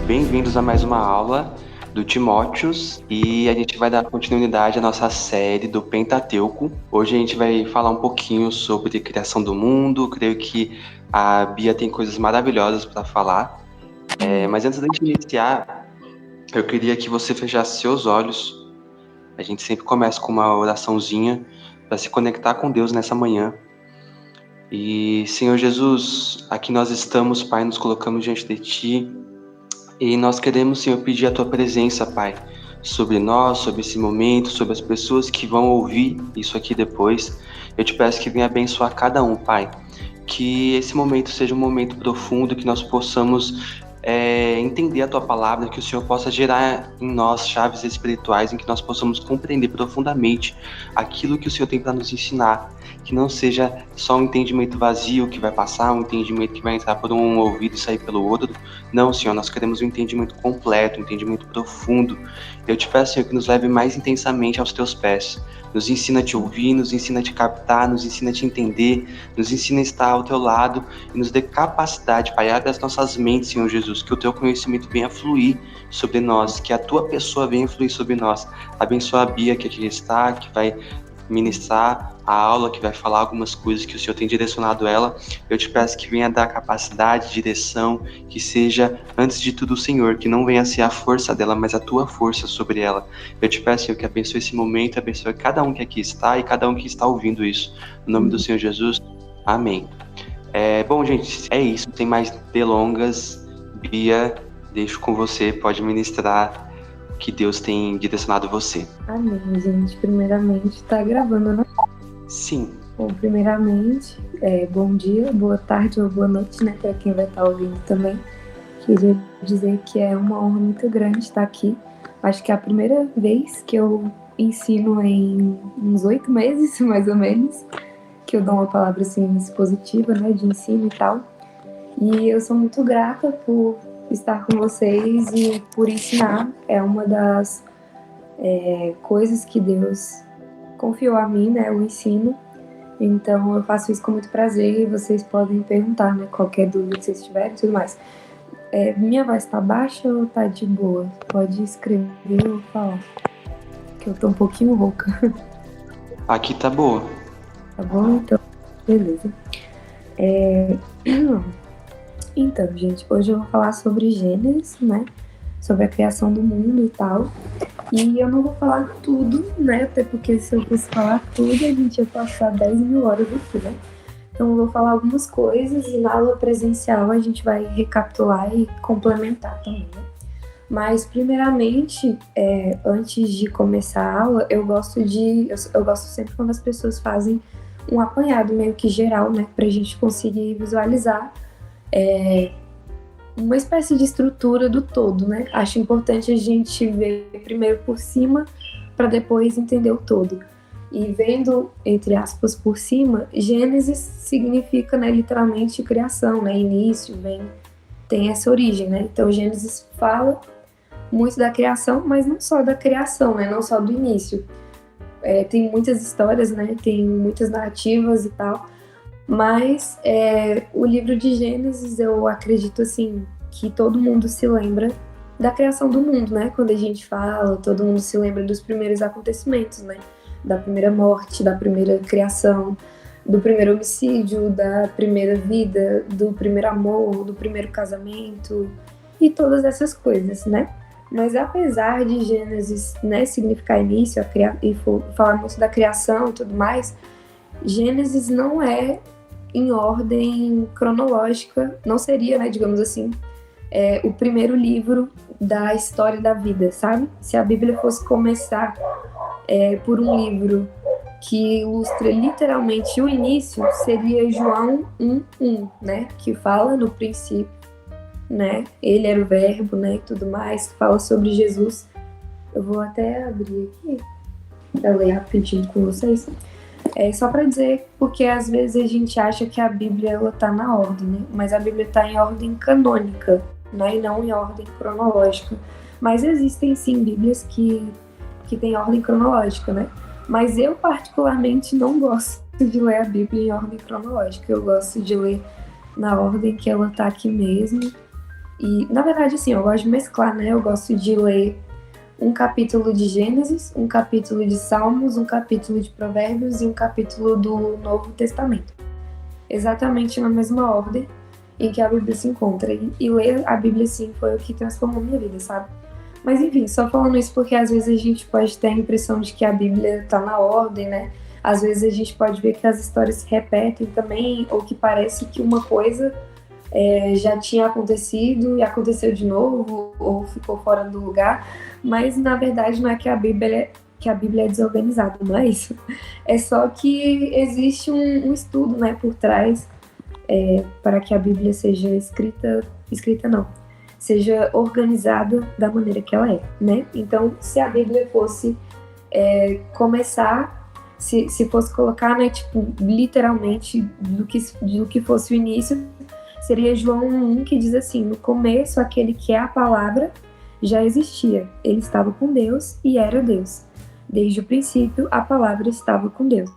Bem-vindos a mais uma aula do Timóteos e a gente vai dar continuidade à nossa série do Pentateuco. Hoje a gente vai falar um pouquinho sobre a criação do mundo. Creio que a Bia tem coisas maravilhosas para falar. Mas antes da gente iniciar, eu queria que você fechasse seus olhos. A gente sempre começa com uma oraçãozinha para se conectar com Deus nessa manhã. E, Senhor Jesus, aqui nós estamos, Pai, nos colocamos diante de Ti. E nós queremos, Senhor, pedir a Tua presença, Pai, sobre nós, sobre esse momento, sobre as pessoas que vão ouvir isso aqui depois. Eu te peço que venha abençoar cada um, Pai. Que esse momento seja um momento profundo, que nós possamos entender a Tua palavra, que o Senhor possa gerar em nós chaves espirituais, em que nós possamos compreender profundamente aquilo que o Senhor tem para nos ensinar. Que não seja só um entendimento vazio que vai passar, um entendimento que vai entrar por um ouvido e sair pelo outro. Não, Senhor, nós queremos um entendimento completo, um entendimento profundo. Eu te peço, Senhor, que nos leve mais intensamente aos Teus pés. Nos ensina a Te ouvir, nos ensina a Te captar, nos ensina a Te entender, nos ensina a estar ao Teu lado e nos dê capacidade, Pai, abre as nossas mentes, Senhor Jesus, que o Teu conhecimento venha fluir sobre nós, que a Tua pessoa venha fluir sobre nós. Abençoa a Bia que aqui está, que vai ministrar a aula, que vai falar algumas coisas que o Senhor tem direcionado ela. Eu te peço que venha dar capacidade, direção, que seja, antes de tudo, o Senhor, que não venha ser a força dela, mas a Tua força sobre ela. Eu te peço, Senhor, que abençoe esse momento, abençoe cada um que aqui está e cada um que está ouvindo isso. No nome do Senhor Jesus, amém. Bom, gente, é isso, sem mais delongas. Bia, deixo com você, pode ministrar que Deus tem direcionado você. Amém, gente. Primeiramente, tá gravando, né? Sim. Bom, primeiramente, bom dia, boa tarde ou boa noite, né? Para quem vai estar ouvindo também. Queria dizer que é uma honra muito grande estar aqui. Acho que é a primeira vez que eu ensino em uns 8 meses, mais ou menos, que eu dou uma palavra assim expositiva, né? De ensino e tal. E eu sou muito grata por estar com vocês e por ensinar. É uma das coisas que Deus confiou a mim, né, o ensino. Então eu faço isso com muito prazer e vocês podem perguntar, né, qualquer dúvida que vocês tiverem e tudo mais. Minha voz tá baixa ou tá de boa? Pode escrever ou falar, que eu tô um pouquinho rouca. Aqui tá boa. Tá bom? Então, beleza. Então, gente, hoje eu vou falar sobre Gênesis, né? Sobre a criação do mundo e tal. E eu não vou falar tudo, né? Até porque se eu fosse falar tudo, a gente ia passar 10 mil horas aqui, né? Então eu vou falar algumas coisas e na aula presencial a gente vai recapitular e complementar também, né? Mas, primeiramente, antes de começar a aula, eu gosto sempre quando as pessoas fazem um apanhado meio que geral, né? Pra gente conseguir visualizar uma espécie de estrutura do todo, né? Acho importante a gente ver primeiro por cima para depois entender o todo. E vendo, entre aspas, por cima, Gênesis significa, né, literalmente criação, né? Início, tem essa origem, né? Então Gênesis fala muito da criação, mas não só da criação, né? Não só do início. Tem muitas histórias, né? Tem muitas narrativas e tal. Mas o livro de Gênesis, eu acredito assim, que todo mundo se lembra da criação do mundo, né? Quando a gente fala, todo mundo se lembra dos primeiros acontecimentos, né? Da primeira morte, da primeira criação, do primeiro homicídio, da primeira vida, do primeiro amor, do primeiro casamento e todas essas coisas, né? Mas apesar de Gênesis, né, significar início e falar muito da criação e tudo mais, Gênesis não é em ordem cronológica, não seria, né, digamos assim, o primeiro livro da história da vida, sabe? Se a Bíblia fosse começar por um livro que ilustra literalmente o início, seria João 1:1, né? Que fala no princípio, né? Ele era o verbo, né? E tudo mais, que fala sobre Jesus. Eu vou até abrir aqui para ler rapidinho com vocês. Só para dizer, porque às vezes a gente acha que a Bíblia ela tá na ordem, né? Mas a Bíblia está em ordem canônica, né? E não em ordem cronológica. Mas existem sim Bíblias que têm ordem cronológica, né? Mas eu, particularmente, não gosto de ler a Bíblia em ordem cronológica. Eu gosto de ler na ordem que ela tá aqui mesmo. E, na verdade, assim, eu gosto de mesclar, né? Eu gosto de ler um capítulo de Gênesis, um capítulo de Salmos, um capítulo de Provérbios e um capítulo do Novo Testamento. Exatamente na mesma ordem em que a Bíblia se encontra. E ler a Bíblia, assim, foi o que transformou minha vida, sabe? Mas, enfim, só falando isso porque às vezes a gente pode ter a impressão de que a Bíblia tá na ordem, né? Às vezes a gente pode ver que as histórias se repetem também, ou que parece que uma coisa já tinha acontecido e aconteceu de novo, ou ficou fora do lugar, mas na verdade não é que a Bíblia é desorganizada, não é isso. É só que existe um estudo, né, por trás para que a Bíblia seja seja organizada da maneira que ela é, né? Então, se a Bíblia fosse começar, se fosse colocar, né, tipo, literalmente do que fosse o início, seria João 1 que diz assim: no começo, aquele que é a palavra já existia. Ele estava com Deus e era Deus. Desde o princípio, a palavra estava com Deus.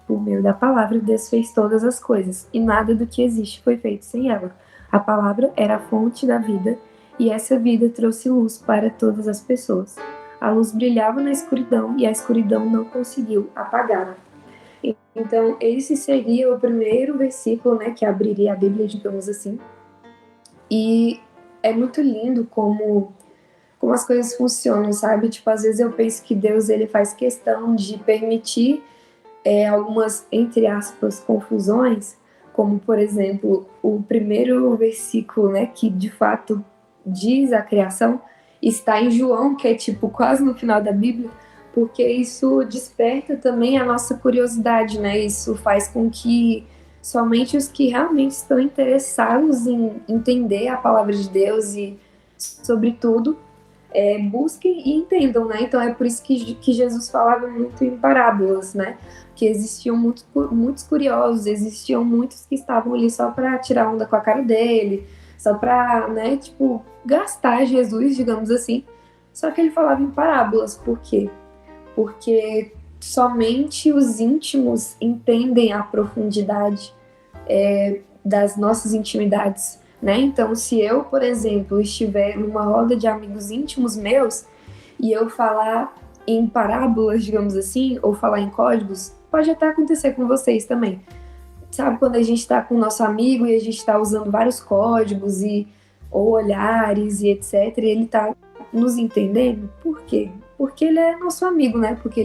Por meio da palavra, Deus fez todas as coisas, e nada do que existe foi feito sem ela. A palavra era a fonte da vida, e essa vida trouxe luz para todas as pessoas. A luz brilhava na escuridão, e a escuridão não conseguiu apagá-la. Então, esse seria o primeiro versículo, né, que abriria a Bíblia, digamos assim. E é muito lindo como as coisas funcionam, sabe? Tipo, às vezes eu penso que Deus, ele faz questão de permitir algumas, entre aspas, confusões, como, por exemplo, o primeiro versículo, né, que de fato diz a criação, está em João, que é tipo quase no final da Bíblia, porque isso desperta também a nossa curiosidade, né? Isso faz com que somente os que realmente estão interessados em entender a palavra de Deus e, sobretudo, busquem e entendam, né? Então é por isso que Jesus falava muito em parábolas, né? Que existiam muitos curiosos, existiam muitos que estavam ali só para tirar onda com a cara dele, só para, né, tipo, gastar Jesus, digamos assim. Só que ele falava em parábolas, por quê? Porque somente os íntimos entendem a profundidade das nossas intimidades, né? Então, se eu, por exemplo, estiver numa roda de amigos íntimos meus e eu falar em parábolas, digamos assim, ou falar em códigos, pode até acontecer com vocês também. Sabe quando a gente está com o nosso amigo e a gente está usando vários códigos ou olhares e etc, e ele está nos entendendo? Por quê? Porque ele é nosso amigo, né? Porque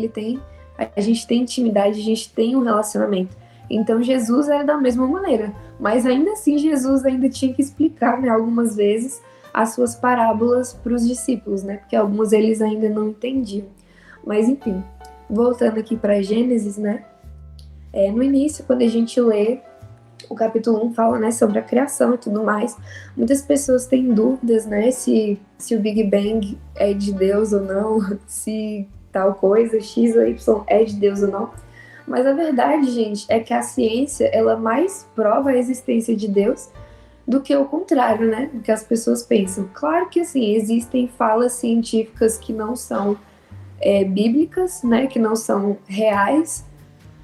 a gente tem intimidade, a gente tem um relacionamento. Então Jesus era da mesma maneira, mas ainda assim Jesus ainda tinha que explicar, né, algumas vezes as suas parábolas para os discípulos, né? Porque alguns eles ainda não entendiam. Mas enfim, voltando aqui para Gênesis, né? No início, quando a gente lê o capítulo 1 fala, né, sobre a criação e tudo mais. Muitas pessoas têm dúvidas, né, se o Big Bang é de Deus ou não, se tal coisa, X ou Y, é de Deus ou não. Mas a verdade, gente, é que a ciência, ela mais prova a existência de Deus do que o contrário, né, do que as pessoas pensam. Claro que, assim, existem falas científicas que não são bíblicas, né, que não são reais,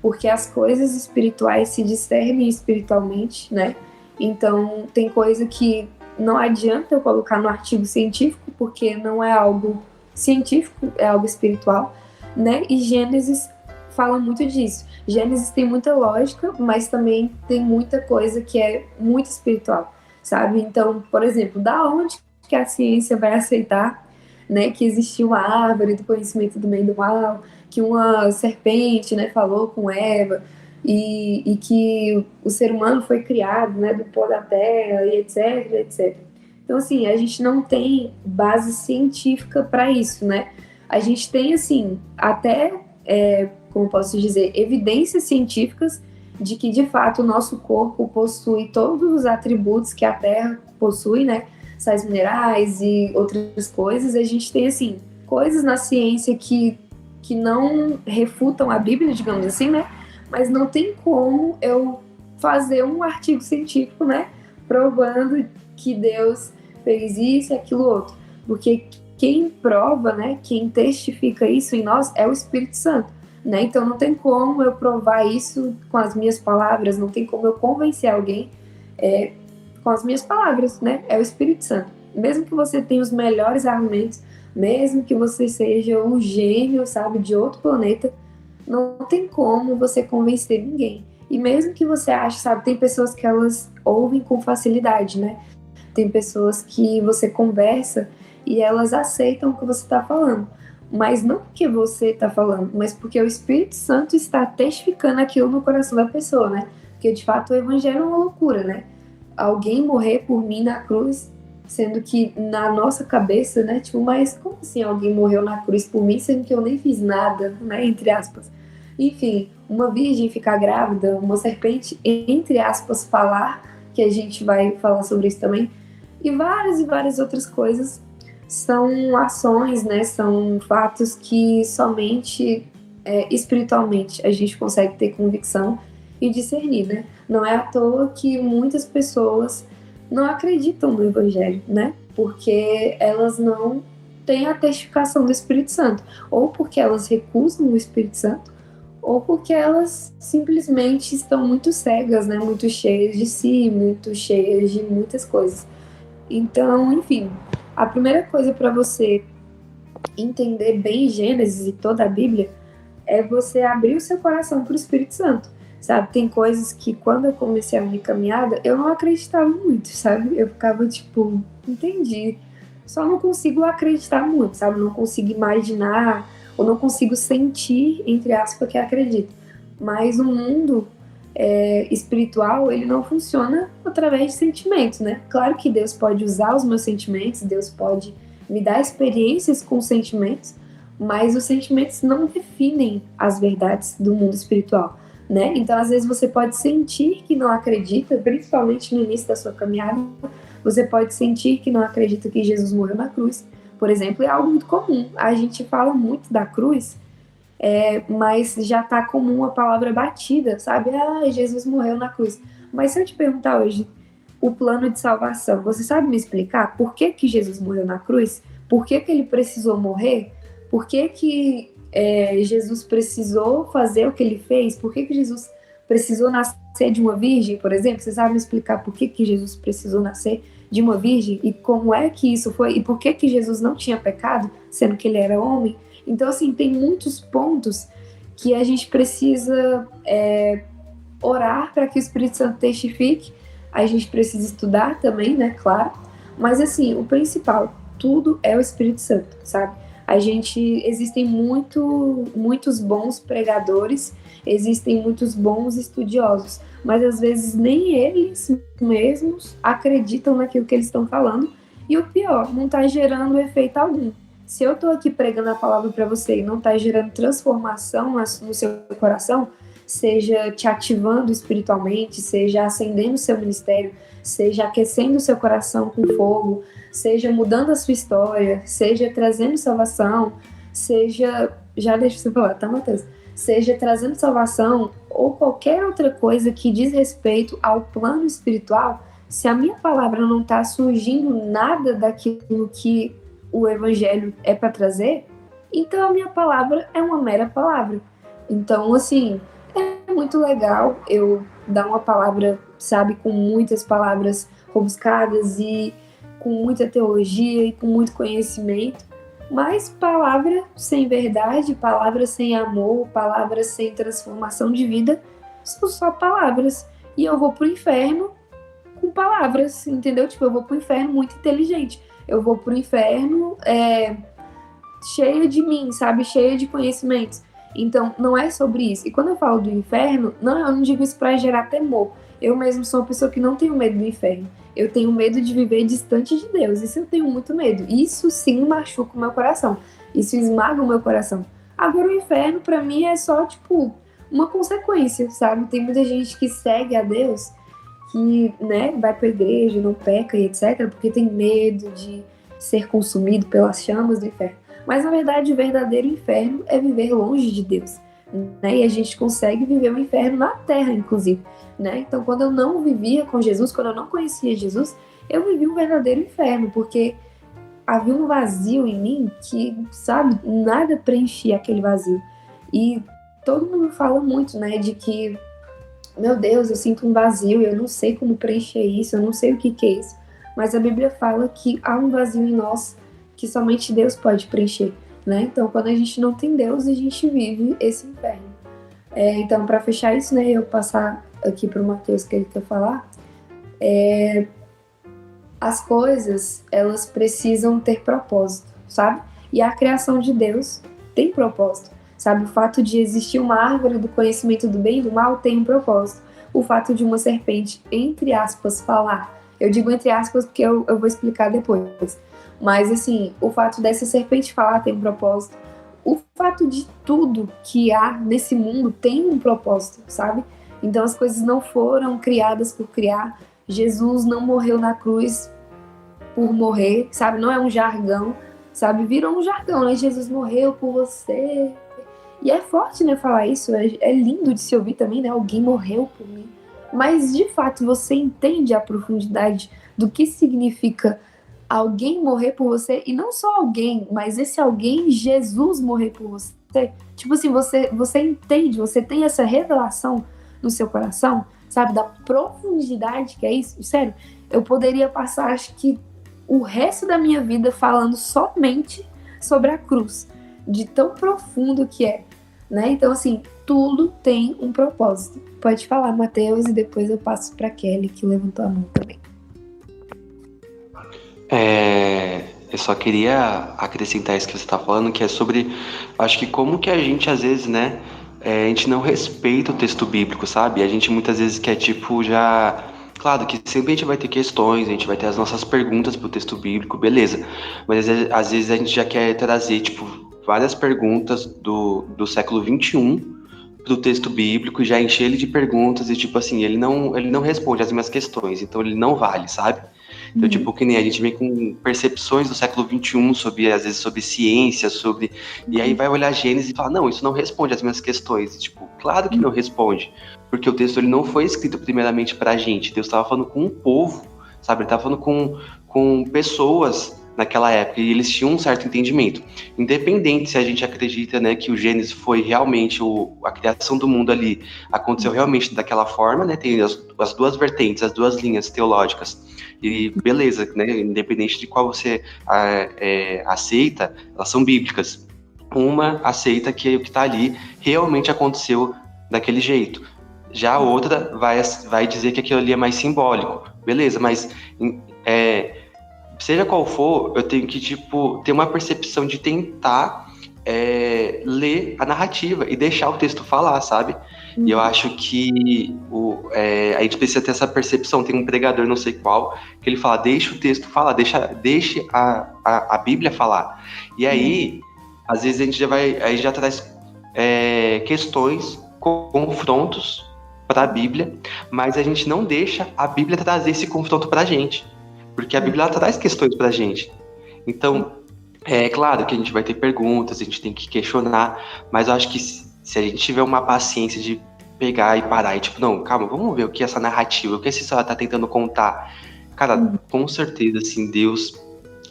porque as coisas espirituais se discernem espiritualmente, né? Então, tem coisa que não adianta eu colocar no artigo científico, porque não é algo científico, é algo espiritual, né? E Gênesis fala muito disso. Gênesis tem muita lógica, mas também tem muita coisa que é muito espiritual, sabe? Então, por exemplo, da onde que a ciência vai aceitar, né, que existia uma árvore do conhecimento do bem e do mal, que uma serpente, né, falou com Eva, e que o ser humano foi criado, né, do pó da terra, e etc, etc. Então, assim, a gente não tem base científica para isso, né? A gente tem, assim, até, como posso dizer, evidências científicas de que, de fato, o nosso corpo possui todos os atributos que a terra possui, né? Sais minerais e outras coisas. A gente tem, assim, coisas na ciência que não refutam a Bíblia, digamos assim, né? Mas não tem como eu fazer um artigo científico, né? Provando que Deus fez isso e aquilo outro. Porque quem prova, né? Quem testifica isso em nós é o Espírito Santo. né? Então não tem como eu provar isso com as minhas palavras, não tem como eu convencer alguém com as minhas palavras, né? É o Espírito Santo. Mesmo que você tenha os melhores argumentos, mesmo que você seja um gênio, sabe, de outro planeta, não tem como você convencer ninguém. E mesmo que você ache, sabe, tem pessoas que elas ouvem com facilidade, né? Tem pessoas que você conversa e elas aceitam o que você está falando. Mas não porque você está falando, mas porque o Espírito Santo está testificando aquilo no coração da pessoa, né? Porque de fato o evangelho é uma loucura, né? Alguém morrer por mim na cruz, sendo que na nossa cabeça, né? Tipo, mas como assim alguém morreu na cruz por mim, sendo que eu nem fiz nada, né? Entre aspas. Enfim, uma virgem ficar grávida, uma serpente, entre aspas, falar, que a gente vai falar sobre isso também, e várias outras coisas são ações, né? São fatos que somente espiritualmente a gente consegue ter convicção e discernir, né? Não é à toa que muitas pessoas não acreditam no Evangelho, né? Porque elas não têm a testificação do Espírito Santo, ou porque elas recusam o Espírito Santo, ou porque elas simplesmente estão muito cegas, né? Muito cheias de si, muito cheias de muitas coisas. Então, enfim, a primeira coisa para você entender bem Gênesis e toda a Bíblia é você abrir o seu coração para o Espírito Santo, sabe? Tem coisas que quando eu comecei a minha caminhada, eu não acreditava muito, sabe? Eu ficava tipo, entendi. Só não consigo acreditar muito, sabe? Não consigo imaginar ou não consigo sentir, entre aspas, que acredito. Mas o mundo espiritual, ele não funciona através de sentimentos, né? Claro que Deus pode usar os meus sentimentos, Deus pode me dar experiências com sentimentos, mas os sentimentos não definem as verdades do mundo espiritual, né? Então, às vezes, você pode sentir que não acredita, principalmente no início da sua caminhada, você pode sentir que não acredita que Jesus morreu na cruz, por exemplo, é algo muito comum. A gente fala muito da cruz, mas já está comum a palavra batida, sabe? Ah, Jesus morreu na cruz. Mas se eu te perguntar hoje o plano de salvação, você sabe me explicar por que que Jesus morreu na cruz? Por que que ele precisou morrer? Por que que Jesus precisou fazer o que ele fez? Por que que Jesus precisou nascer de uma virgem, por exemplo? Você sabe me explicar por que que Jesus precisou nascer de uma virgem? E como é que isso foi? E por que que Jesus não tinha pecado, sendo que ele era homem? Então, assim, tem muitos pontos que a gente precisa orar para que o Espírito Santo testifique. A gente precisa estudar também, né? Claro. Mas, assim, o principal, tudo é o Espírito Santo, sabe? Existem muitos bons pregadores, existem muitos bons estudiosos, mas às vezes nem eles mesmos acreditam naquilo que eles estão falando. E o pior, não está gerando efeito algum. Se eu estou aqui pregando a palavra para você e não está gerando transformação no seu coração, seja te ativando espiritualmente, seja acendendo o seu ministério, seja aquecendo o seu coração com fogo, seja mudando a sua história, seja trazendo salvação, seja... Já deixa você falar, tá, Matheus? Seja trazendo salvação ou qualquer outra coisa que diz respeito ao plano espiritual, se a minha palavra não está surgindo nada daquilo que o evangelho é para trazer, então a minha palavra é uma mera palavra. Então, assim, é muito legal eu dar uma palavra, sabe, com muitas palavras rebuscadas e com muita teologia e com muito conhecimento, mas palavra sem verdade, palavra sem amor, palavra sem transformação de vida, são só palavras. E eu vou pro inferno com palavras, entendeu? Tipo, eu vou pro inferno muito inteligente. Eu vou pro inferno cheia de mim, sabe? Cheia de conhecimentos. Então, não é sobre isso. E quando eu falo do inferno, eu não digo isso para gerar temor. Eu mesmo sou uma pessoa que não tenho medo do inferno. Eu tenho medo de viver distante de Deus. Isso eu tenho muito medo. Isso sim machuca o meu coração. Isso esmaga o meu coração. Agora, o inferno, para mim, é só, tipo, uma consequência, sabe? Tem muita gente que segue a Deus, que, né, vai pra igreja, não peca e etc., porque tem medo de ser consumido pelas chamas do inferno. Mas, na verdade, o verdadeiro inferno é viver longe de Deus, né? E a gente consegue viver o inferno na terra, inclusive, né? Então, quando eu não vivia com Jesus, quando eu não conhecia Jesus, eu vivi um verdadeiro inferno, porque havia um vazio em mim que, sabe, nada preenchia aquele vazio. E todo mundo fala muito, né, de que, meu Deus, eu sinto um vazio, eu não sei como preencher isso, eu não sei o que é isso. Mas a Bíblia fala que há um vazio em nós que somente Deus pode preencher, né? Então, quando a gente não tem Deus, a gente vive esse inferno. Então, para fechar isso, né, eu passar aqui para o Matheus que ele quer falar, as coisas, elas precisam ter propósito, sabe? E a criação de Deus tem propósito, sabe? O fato de existir uma árvore do conhecimento do bem e do mal tem um propósito. O fato de uma serpente, entre aspas, falar, eu digo entre aspas porque eu vou explicar depois, mas assim, o fato dessa serpente falar tem um propósito. O fato de tudo que há nesse mundo tem um propósito, sabe? Então as coisas não foram criadas por criar. Jesus não morreu na cruz por morrer, sabe? Não é um jargão, sabe? Virou um jargão, né? Jesus morreu por você. E é forte, né, falar isso. É lindo de se ouvir também, né? Alguém morreu por mim. Mas, de fato, você entende a profundidade do que significa alguém morrer por você? E não só alguém, mas esse alguém, Jesus, morrer por você. Tipo assim, você entende, você tem essa revelação no seu coração, sabe? Da profundidade que é isso. Sério, eu poderia passar, acho que, o resto da minha vida falando somente sobre a cruz, de tão profundo que é, né? Então, assim, tudo tem um propósito. Pode falar, Matheus, e depois eu passo para Kelly, que levantou a mão também. Eu só queria acrescentar isso que você está falando, que é sobre, acho que como que a gente às vezes, né, a gente não respeita o texto bíblico, sabe? A gente muitas vezes quer, tipo, já... Claro que sempre a gente vai ter questões, a gente vai ter as nossas perguntas pro texto bíblico, beleza. Mas às vezes a gente já quer trazer, tipo, várias perguntas do século XXI pro texto bíblico e já encher ele de perguntas e, tipo assim, ele não responde as minhas questões, então ele não vale, sabe? Então, tipo, que nem a gente vem com percepções do século XXI sobre, às vezes, sobre ciência, sobre... E aí vai olhar Gênesis e fala, não, isso não responde às minhas questões. E, tipo, claro que não responde, porque o texto ele não foi escrito primeiramente pra gente. Deus estava falando com um povo, sabe? Ele estava falando com pessoas naquela época, e eles tinham um certo entendimento. Independente se a gente acredita, né, que o Gênesis foi realmente a criação do mundo ali, aconteceu realmente daquela forma, né, tem as duas vertentes, as duas linhas teológicas, e beleza, né, independente de qual você aceita, elas são bíblicas. Uma aceita que o que está ali realmente aconteceu daquele jeito. Já a outra vai dizer que aquilo ali é mais simbólico. Beleza, mas seja qual for, eu tenho que, tipo, ter uma percepção de tentar ler a narrativa e deixar o texto falar, sabe? E eu acho que a gente precisa ter essa percepção. Tem um pregador, não sei qual, que ele fala, deixa o texto falar, deixe a Bíblia falar. E aí, às vezes a gente já traz questões, confrontos para a Bíblia, mas a gente não deixa a Bíblia trazer esse confronto para a gente. Porque a Bíblia traz questões pra gente. Então, é claro que a gente vai ter perguntas, a gente tem que questionar, mas eu acho que se a gente tiver uma paciência de pegar e parar e tipo, não, calma, vamos ver o que é essa narrativa, o que essa história tá tentando contar. Cara, com certeza, assim, Deus,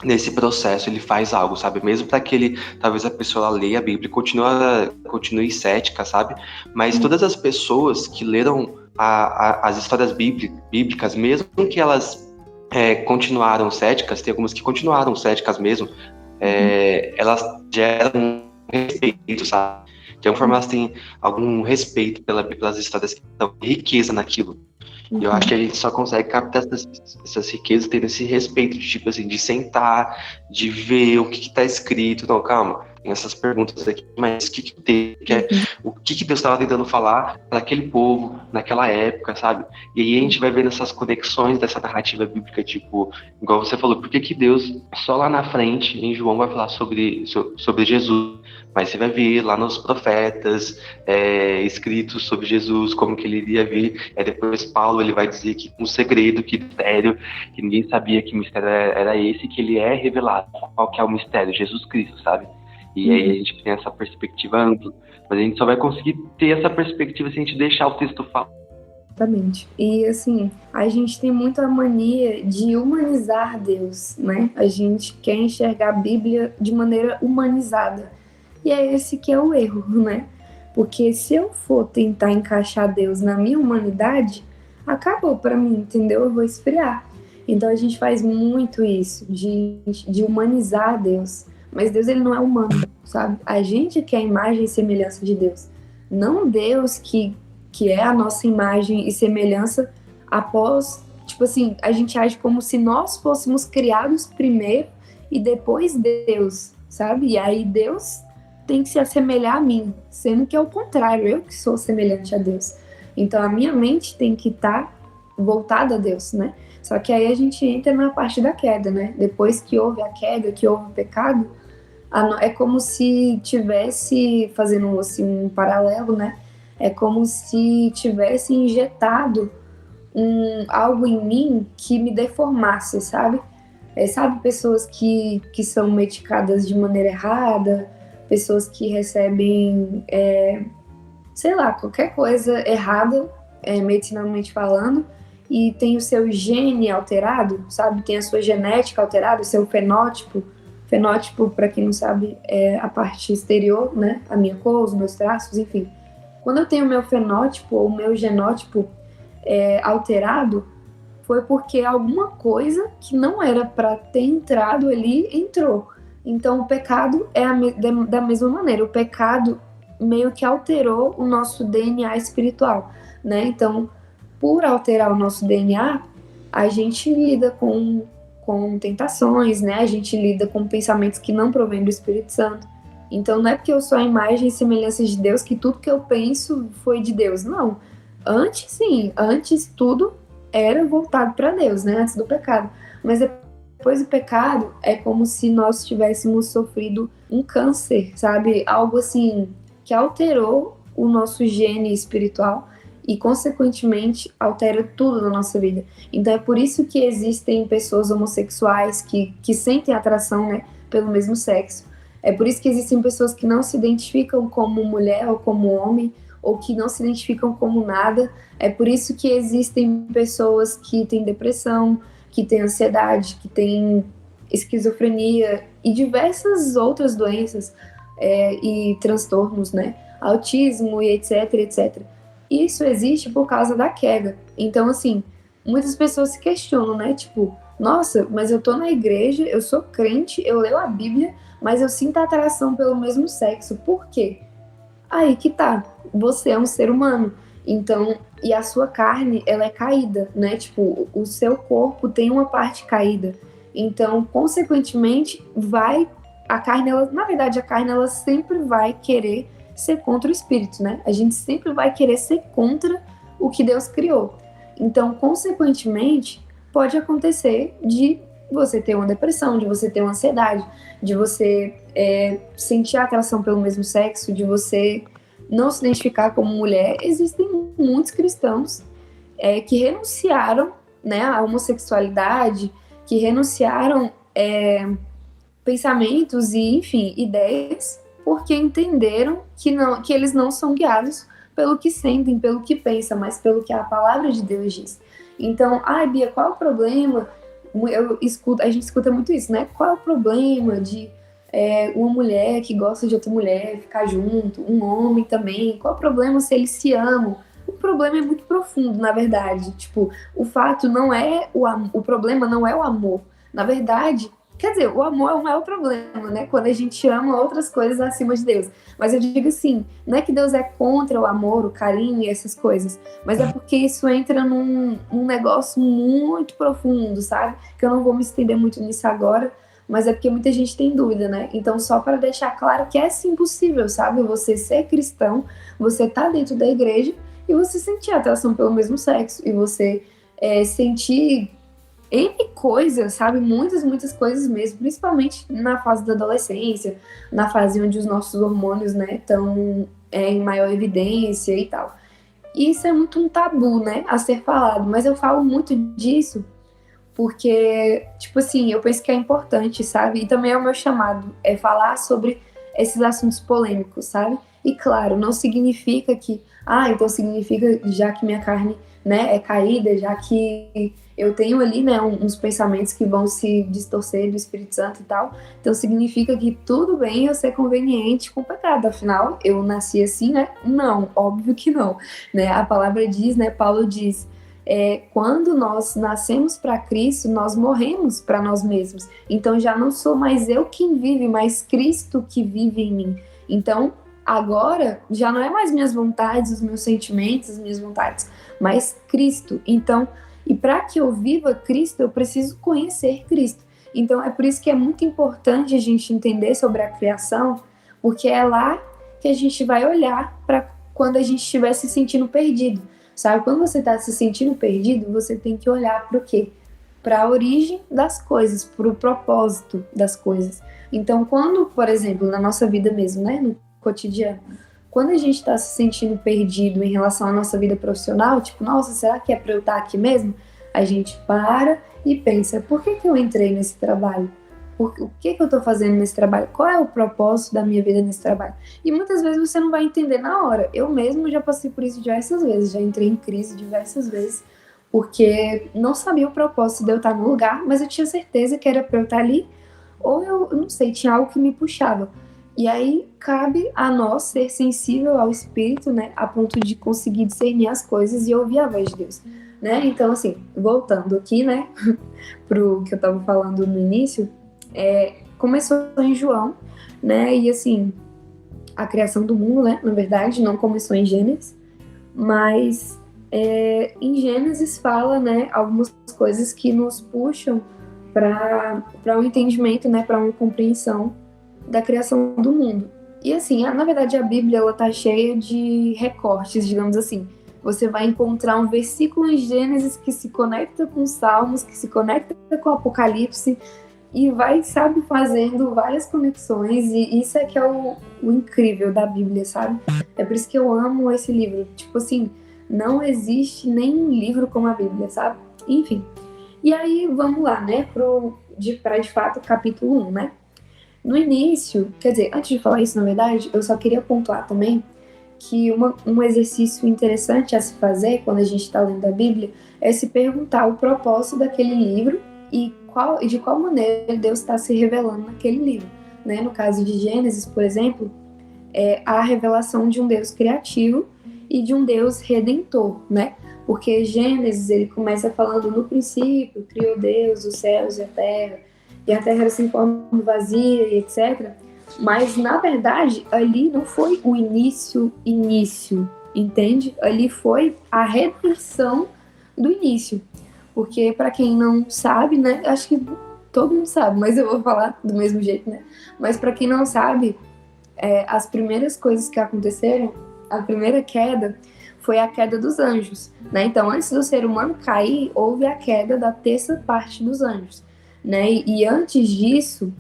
nesse processo, ele faz algo, sabe? Mesmo para que talvez a pessoa leia a Bíblia e continue cética, sabe? Mas todas as pessoas que leram as histórias bíblicas, mesmo que elas continuaram céticas, tem algumas que continuaram céticas mesmo, elas geram respeito, sabe? De alguma forma elas têm algum respeito pelas histórias que dão riqueza naquilo. E eu acho que a gente só consegue captar essas riquezas tendo esse respeito, de tipo assim, de sentar, de ver o que está escrito. Não, calma, tem essas perguntas aqui, mas o que Deus estava tentando falar para aquele povo, naquela época, sabe? E aí a gente vai vendo essas conexões dessa narrativa bíblica, tipo, igual você falou, por que Deus, só lá na frente, em João, vai falar sobre Jesus? Mas você vai ver lá nos profetas escritos sobre Jesus, como que ele iria vir. Depois Paulo ele vai dizer que um segredo, que mistério, que ninguém sabia que mistério era esse, que ele é revelado. Qual que é o mistério? Jesus Cristo, sabe? E aí a gente tem essa perspectiva ampla. Mas a gente só vai conseguir ter essa perspectiva se a gente deixar o texto falar. Exatamente. E assim, a gente tem muito a mania de humanizar Deus, né? A gente quer enxergar a Bíblia de maneira humanizada. E é esse que é o erro, né? Porque se eu for tentar encaixar Deus na minha humanidade, acabou para mim, entendeu? Eu vou esfriar. Então a gente faz muito isso, de humanizar Deus. Mas Deus, ele não é humano, sabe? A gente que é a imagem e semelhança de Deus. Não Deus que é a nossa imagem e semelhança após, tipo assim, a gente age como se nós fôssemos criados primeiro e depois Deus, sabe? E aí Deus tem que se assemelhar a mim, sendo que é o contrário, eu que sou semelhante a Deus. Então a minha mente tem que estar voltada a Deus, né? Só que aí a gente entra na parte da queda, né? Depois que houve a queda, que houve o pecado, é como se tivesse, fazendo assim, um paralelo, né? É como se tivesse injetado algo em mim que me deformasse, sabe? Sabe, pessoas que são medicadas de maneira errada, pessoas que recebem, sei lá, qualquer coisa errada, medicinalmente falando, e tem o seu gene alterado, sabe? Tem a sua genética alterada, o seu fenótipo. Fenótipo, para quem não sabe, é a parte exterior, né? A minha cor, os meus traços, enfim. Quando eu tenho o meu fenótipo ou o meu genótipo alterado, foi porque alguma coisa que não era para ter entrado ali, entrou. Então o pecado é da mesma maneira. O pecado meio que alterou o nosso DNA espiritual, né? Então, por alterar o nosso DNA, a gente lida com tentações, né? A gente lida com pensamentos que não provêm do Espírito Santo. Então não é porque eu sou a imagem e semelhança de Deus que tudo que eu penso foi de Deus. Não. Antes, sim. Antes, tudo era voltado para Deus, né? Antes do pecado. Mas depois do pecado, é como se nós tivéssemos sofrido um câncer, sabe? Algo assim que alterou o nosso gene espiritual e, consequentemente, altera tudo na nossa vida. Então é por isso que existem pessoas homossexuais que sentem atração, né, pelo mesmo sexo. É por isso que existem pessoas que não se identificam como mulher ou como homem, ou que não se identificam como nada. É por isso que existem pessoas que têm depressão, que têm ansiedade, que têm esquizofrenia e diversas outras doenças e transtornos, né? Autismo e etc, etc. Isso existe por causa da queda. Então, assim, muitas pessoas se questionam, né? Tipo, nossa, mas eu tô na igreja, eu sou crente, eu leio a Bíblia, mas eu sinto atração pelo mesmo sexo. Por quê? Aí que tá. Você é um ser humano. Então, e a sua carne, ela é caída, né? Tipo, o seu corpo tem uma parte caída. Então, consequentemente, a carne, na verdade, a carne, ela sempre vai querer ser contra o espírito, né? A gente sempre vai querer ser contra o que Deus criou. Então, consequentemente, pode acontecer de você ter uma depressão, de você ter uma ansiedade, de você sentir atração pelo mesmo sexo, de você não se identificar como mulher. Existem muitos cristãos que renunciaram, né, à homossexualidade, que renunciaram pensamentos e, enfim, ideias, porque entenderam que eles não são guiados pelo que sentem, pelo que pensam, mas pelo que a palavra de Deus diz. Então, Bia, qual é o problema? A gente escuta muito isso, né? Qual é o problema de uma mulher que gosta de outra mulher ficar junto, um homem também? Qual é o problema se eles se amam? O problema é muito profundo, na verdade. Tipo, o fato não é o problema não é o amor. Na verdade, quer dizer, o amor é o maior problema, né? Quando a gente ama outras coisas acima de Deus. Mas eu digo assim, não é que Deus é contra o amor, o carinho e essas coisas, mas é porque isso entra num negócio muito profundo, sabe? Que eu não vou me estender muito nisso agora, mas é porque muita gente tem dúvida, né? Então, só para deixar claro que é sim possível, sabe? Você ser cristão, você tá dentro da igreja e você sentir atração pelo mesmo sexo, e você sentir N coisas, sabe? Muitas coisas mesmo, principalmente na fase da adolescência, na fase onde os nossos hormônios, né, estão em maior evidência e tal. E isso é muito um tabu, né, a ser falado, mas eu falo muito disso porque, tipo assim, eu penso que é importante, sabe? E também é o meu chamado, falar sobre esses assuntos polêmicos, sabe? E claro, não significa que, então significa, já que minha carne, né, é caída, já que eu tenho ali, né, uns pensamentos que vão se distorcer do Espírito Santo e tal, então significa que tudo bem eu ser conveniente com o pecado, afinal, eu nasci assim, né? Não, óbvio que não, né? A palavra diz, né, Paulo diz, quando nós nascemos para Cristo, nós morremos para nós mesmos, então já não sou mais eu quem vive, mas Cristo que vive em mim. Então, agora, já não é mais minhas vontades, os meus sentimentos, as minhas vontades, mas Cristo. Então, e para que eu viva Cristo, eu preciso conhecer Cristo. Então, é por isso que é muito importante a gente entender sobre a criação, porque é lá que a gente vai olhar para quando a gente estiver se sentindo perdido. Sabe, quando você está se sentindo perdido, você tem que olhar para o quê? Para a origem das coisas, para o propósito das coisas. Então, quando, por exemplo, na nossa vida mesmo, né, no cotidiano, quando a gente está se sentindo perdido em relação à nossa vida profissional, tipo, nossa, será que é para eu estar aqui mesmo? A gente para e pensa, por que eu entrei nesse trabalho? O que eu estou fazendo nesse trabalho? Qual é o propósito da minha vida nesse trabalho? E muitas vezes você não vai entender na hora. Eu mesmo já passei por isso diversas vezes, já entrei em crise diversas vezes, porque não sabia o propósito de eu estar no lugar, mas eu tinha certeza que era para eu estar ali, ou eu não sei, tinha algo que me puxava. E aí cabe a nós ser sensível ao Espírito, né, a ponto de conseguir discernir as coisas e ouvir a voz de Deus, né? Então, assim, voltando aqui, né, pro que eu estava falando no início, começou em João, né, e assim, a criação do mundo, né, na verdade, não começou em Gênesis, mas em Gênesis fala, né, algumas coisas que nos puxam para um entendimento, né, para uma compreensão da criação do mundo. E assim, na verdade a Bíblia ela tá cheia de recortes, digamos assim. Você vai encontrar um versículo em Gênesis que se conecta com Salmos, que se conecta com Apocalipse e vai, sabe, fazendo várias conexões, e isso é que é o incrível da Bíblia, sabe? É por isso que eu amo esse livro. Tipo assim, não existe nenhum livro como a Bíblia, sabe? Enfim. E aí, vamos lá, né, para de fato capítulo 1, né? No início, quer dizer, antes de falar isso, na verdade, eu só queria pontuar também que um exercício interessante a se fazer quando a gente está lendo a Bíblia é se perguntar o propósito daquele livro e de qual maneira Deus está se revelando naquele livro, né? No caso de Gênesis, por exemplo, a revelação de um Deus criativo e de um Deus redentor, né? Porque Gênesis, ele começa falando no princípio, criou Deus os céus e a terra era sem forma, vazia e etc. Mas, na verdade, ali não foi o início, entende? Ali foi a redenção do início. Porque, para quem não sabe, né? Acho que todo mundo sabe, mas eu vou falar do mesmo jeito, né? Mas, para quem não sabe, as primeiras coisas que aconteceram, a primeira queda foi a queda dos anjos, né? Então, antes do ser humano cair, houve a queda da terça parte dos anjos, né? E antes disso,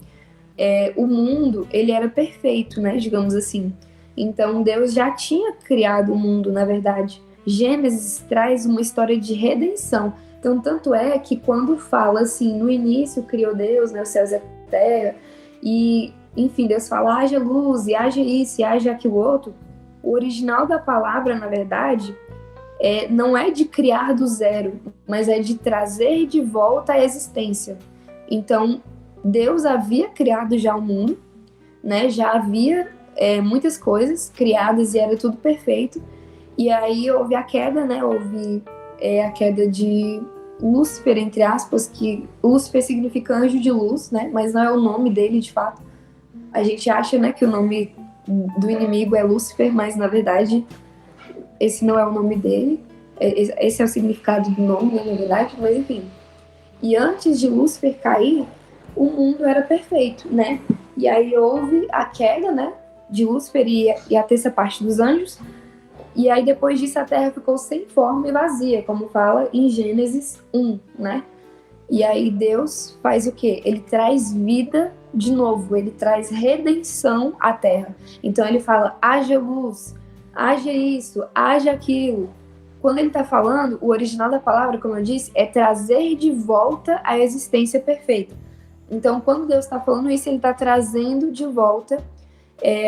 o mundo, ele era perfeito, né? Digamos assim. Então, Deus já tinha criado o mundo, na verdade. Gênesis traz uma história de redenção. Então, tanto é que quando fala assim, no início criou Deus, né, os céus e a terra, e, enfim, Deus fala, haja luz, e haja isso, e haja aquilo outro, o original da palavra, na verdade, não é de criar do zero, mas é de trazer de volta a existência. Então, Deus havia criado já o mundo, né? Já havia muitas coisas criadas e era tudo perfeito. E aí houve a queda, né? Houve a queda de Lúcifer, entre aspas, que Lúcifer significa anjo de luz, né? Mas não é o nome dele, de fato. A gente acha, né, que o nome do inimigo é Lúcifer, mas na verdade esse não é o nome dele. Esse é o significado do nome, né, na verdade, mas enfim. E antes de Lúcifer cair, o mundo era perfeito, né? E aí houve a queda, né, de Lúcifer e a terça parte dos anjos. E aí depois disso a terra ficou sem forma e vazia, como fala em Gênesis 1, né? E aí Deus faz o quê? Ele traz vida de novo, ele traz redenção à terra. Então ele fala, haja luz, haja isso, haja aquilo. Quando ele está falando, o original da palavra, como eu disse, é trazer de volta a existência perfeita. Então, quando Deus está falando isso, ele está trazendo de volta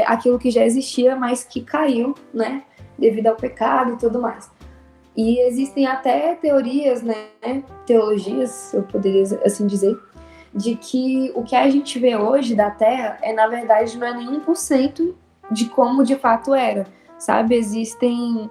aquilo que já existia, mas que caiu, né? devido ao pecado e tudo mais. E existem até teorias, né, teologias, eu poderia assim dizer, de que o que a gente vê hoje da Terra na verdade, não é nem 1% de como de fato era, sabe? Existem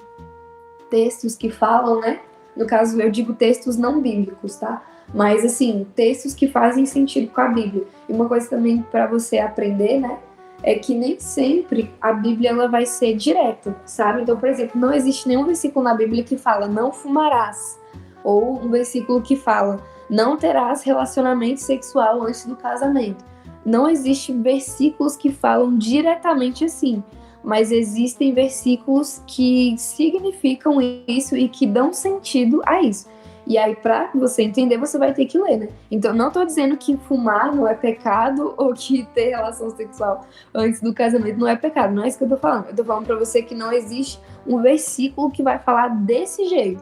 textos que falam, né? No caso, eu digo textos não bíblicos, tá? Mas, assim, textos que fazem sentido com a Bíblia. E uma coisa também para você aprender, né? É que nem sempre a Bíblia ela vai ser direta, sabe? Então, por exemplo, não existe nenhum versículo na Bíblia que fala não fumarás. Ou um versículo que fala não terás relacionamento sexual antes do casamento. Não existem versículos que falam diretamente assim. Mas existem versículos que significam isso e que dão sentido a isso. E aí, para você entender, você vai ter que ler, né? Então, não tô dizendo que fumar não é pecado ou que ter relação sexual antes do casamento não é pecado. Não é isso que eu tô falando. Eu tô falando para você que não existe um versículo que vai falar desse jeito.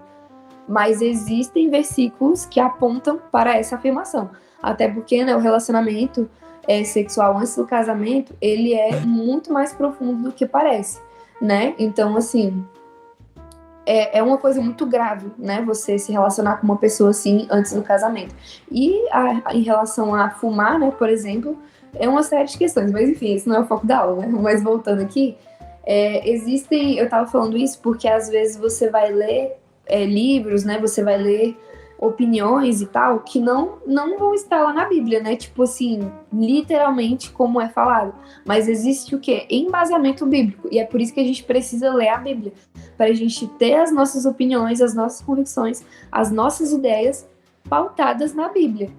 Mas existem versículos que apontam para essa afirmação. Até porque, né, o relacionamento sexual antes do casamento, ele é muito mais profundo do que parece, né? Então, assim, é uma coisa muito grave, né? Você se relacionar com uma pessoa assim antes do casamento. E em relação a fumar, né, por exemplo, é uma série de questões. Mas, enfim, esse não é o foco da aula, né? Mas voltando aqui, existem... Eu tava falando isso porque, às vezes, você vai ler livros, né? Você vai ler opiniões e tal, que não vão estar lá na Bíblia, né? Tipo assim, literalmente como é falado. Mas existe o quê? Embasamento bíblico. E é por isso que a gente precisa ler a Bíblia. Para a gente ter as nossas opiniões, as nossas convicções, as nossas ideias pautadas na Bíblia.